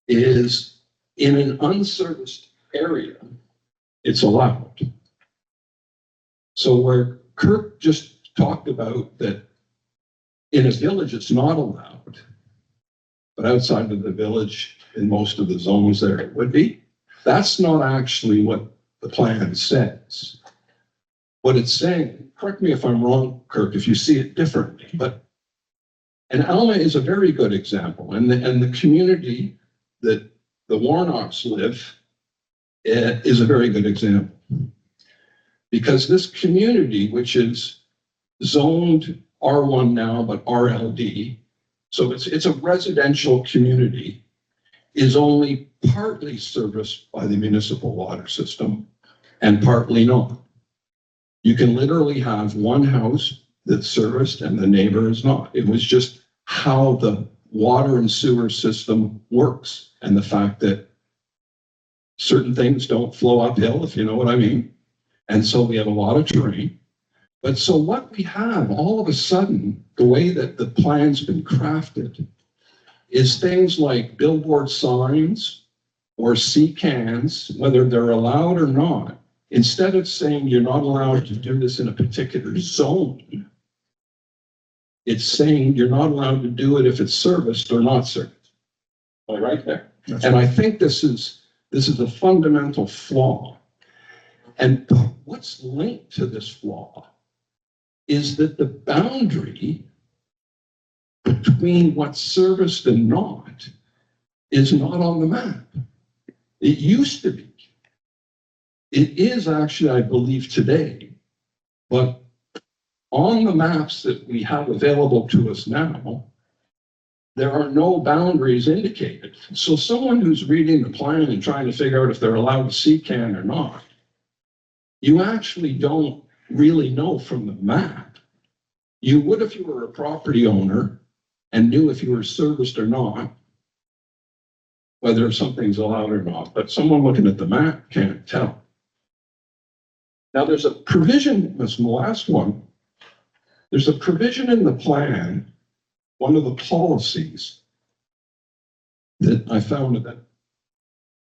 is in an unserviced area, it's allowed. So where Kirk just talked about that in a village, it's not allowed, but outside of the village, in most of the zones there, it would be. That's not actually what the plan says. What it's saying, correct me if I'm wrong, Kirk, if you see it differently, and Alma is a very good example, and the community that the Warnocks live is a very good example. Because this community, which is zoned R1 now, but RLD, so it's a residential community, is only partly serviced by the municipal water system and partly not. You can literally have one house that's serviced and the neighbor is not. It was just how the water and sewer system works, and the fact that certain things don't flow uphill, if you know what I mean. And so we have a lot of terrain. But so what we have all of a sudden, the way that the plan's been crafted, is things like billboard signs or sea cans, whether they're allowed or not. Instead of saying you're not allowed to do this in a particular zone, it's saying you're not allowed to do it if it's serviced or not serviced. Am I right there? And I think this is a fundamental flaw. And what's linked to this flaw is that the boundary between what's serviced and not is not on the map. It used to be. It is actually, I believe, today, but on the maps that we have available to us now, there are no boundaries indicated. So someone who's reading the plan and trying to figure out if they're allowed to CCAN or not, you actually don't really know from the map. You would if you were a property owner and knew if you were serviced or not, whether something's allowed or not, but someone looking at the map can't tell. Now, there's a provision, this is the last one. There's a provision in the plan, one of the policies that I found that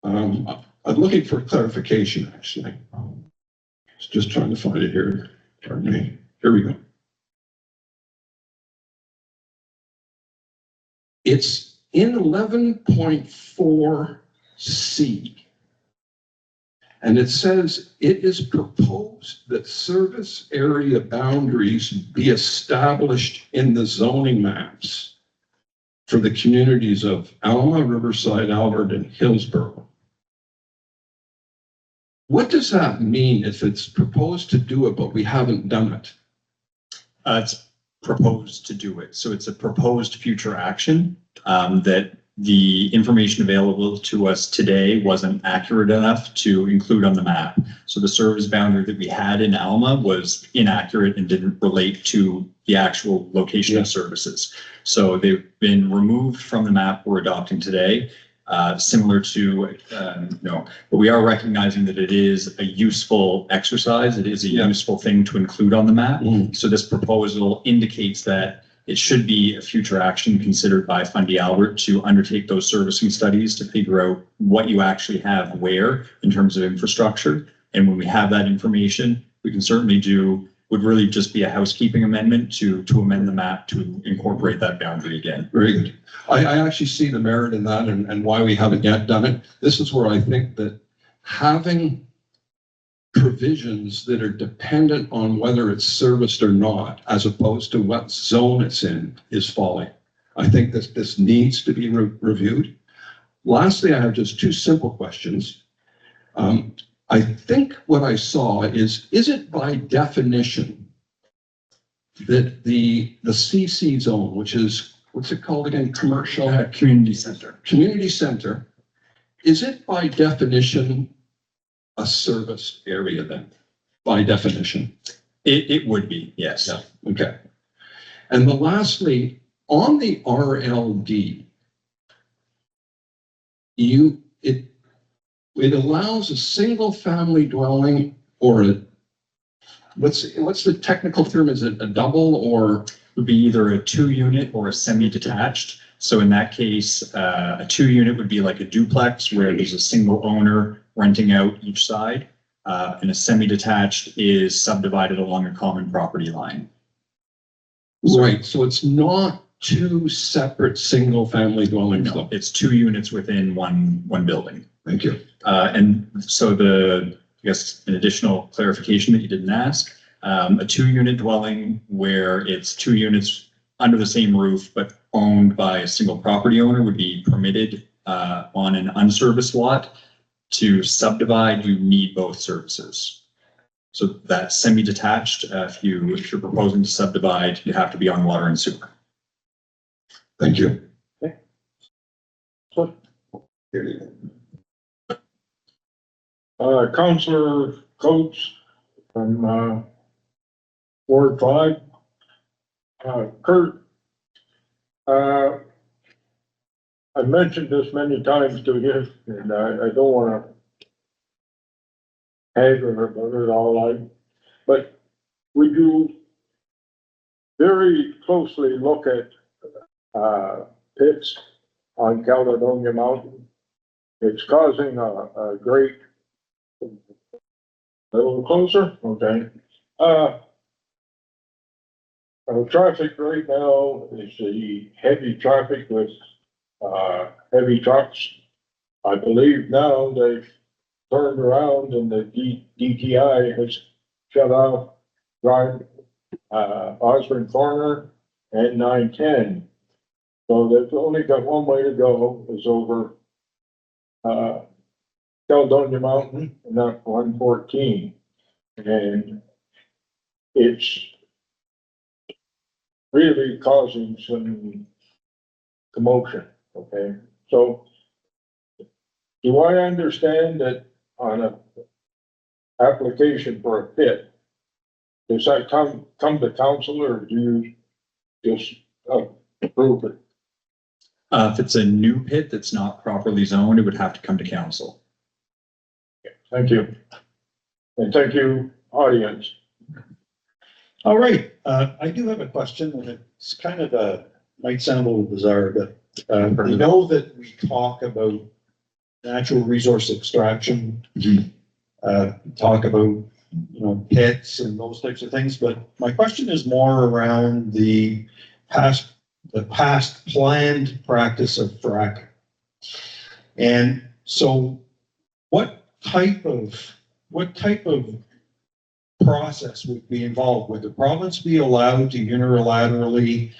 I'm looking for clarification, actually. Just trying to find it here. Pardon me. Here we go. It's in 11.4C. And it says, it is proposed that service area boundaries be established in the zoning maps for the communities of Alma, Riverside, Albert, and Hillsborough. What does that mean if it's proposed to do it, but we haven't done it? It's proposed to do it. So it's a proposed future action that the information available to us today wasn't accurate enough to include on the map. So the service boundary that we had in Alma was inaccurate and didn't relate to the actual location of services. So they've been removed from the map we're adopting today, similar to, but we are recognizing that it is a useful exercise. It is a useful thing to include on the map. So this proposal indicates that it should be a future action considered by Fundy Albert to undertake those servicing studies to figure out what you actually have where in terms of infrastructure. And when we have that information, we can certainly would really just be a housekeeping amendment to amend the map to incorporate that boundary again. Very good. I actually see the merit in that and why we haven't yet done it. This is where I think that having provisions that are dependent on whether it's serviced or not, as opposed to what zone it's in, is folly. I think this needs to be reviewed. Lastly, I have just two simple questions. I think what I saw is it by definition that the CC zone, which is, what's it called again? Commercial? Community center. Community center. Is it by definition a service area then, by definition? It would be, yes. Yeah. Okay. And then lastly, on the RLD, it allows a single family dwelling or what's the technical term? Is it a double or? Would be either a 2-unit or a semi-detached. So in that case, a 2-unit would be like a duplex where there's a single owner renting out each side. And a semi-detached is subdivided along a common property line. Right, so it's not two separate single family dwellings No, though? it's 2 units within one building. Thank you. And so I guess an additional clarification that you didn't ask, a 2-unit dwelling where it's 2 units under the same roof, but owned by a single property owner would be permitted on an unserviced lot. To subdivide, you need both services. So that semi-detached, if you're proposing to subdivide, you have to be on water and sewer. Thank you. Councillor Coates from, Ward 5. Kurt, I mentioned this many times to you, and I don't wanna haggle about it all night, but we do very closely look at, pits on Caledonia Mountain. It's causing a great, a little closer, okay? Traffic right now is the heavy traffic with, heavy trucks. I believe now they've turned around and the DTI has shut off drive, Osborne Corner and 910. So they've only got one way to go, is over, Caledonia Mountain, and not 114. And it's really causing some commotion, okay? So do I understand that on a application for a pit, does that come to council or do you just approve it? If it's a new pit that's not properly zoned, it would have to come to council. Thank you. And thank you, audience. All right, I do have a question, and it's kind of might sound a little bizarre, but I know that we talk about natural resource extraction, talk about, pits and those types of things, but my question is more around the past planned practice of fracking. And so what type of process would be involved? Would the province be allowed to unilaterally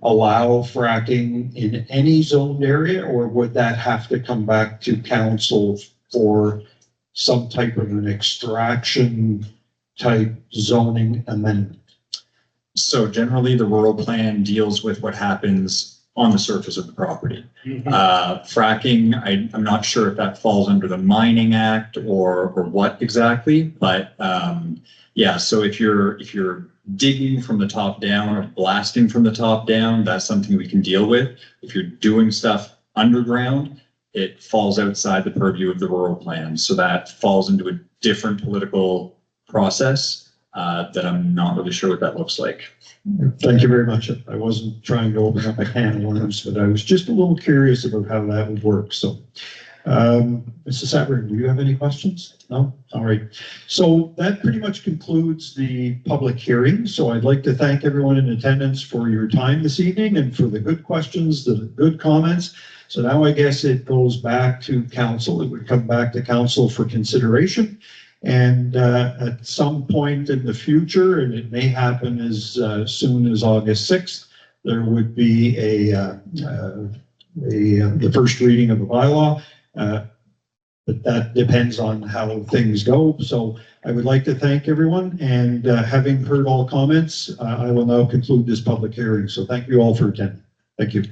allow fracking in any zoned area, or would that have to come back to council for some type of an extraction type zoning amendment? So generally, the rural plan deals with what happens on the surface of the property. Fracking, I'm not sure if that falls under the Mining Act or what exactly, but yeah, so if you're digging from the top down or blasting from the top down, that's something we can deal with. If you're doing stuff underground, it falls outside the purview of the rural plan. So that falls into a different political process that I'm not really sure what that looks like. Thank you very much. I wasn't trying to open up a can of worms, but I was just a little curious about how that would work. So, Mrs. Sattler, do you have any questions? No? All right. So that pretty much concludes the public hearing. So I'd like to thank everyone in attendance for your time this evening and for the good questions, the good comments. So now I guess it goes back to council. It would come back to council for consideration. And at some point in the future, and it may happen as soon as August 6th, there would be the first reading of the bylaw. But that depends on how things go. So I would like to thank everyone, and having heard all comments, I will now conclude this public hearing. So thank you all for attending. Thank you.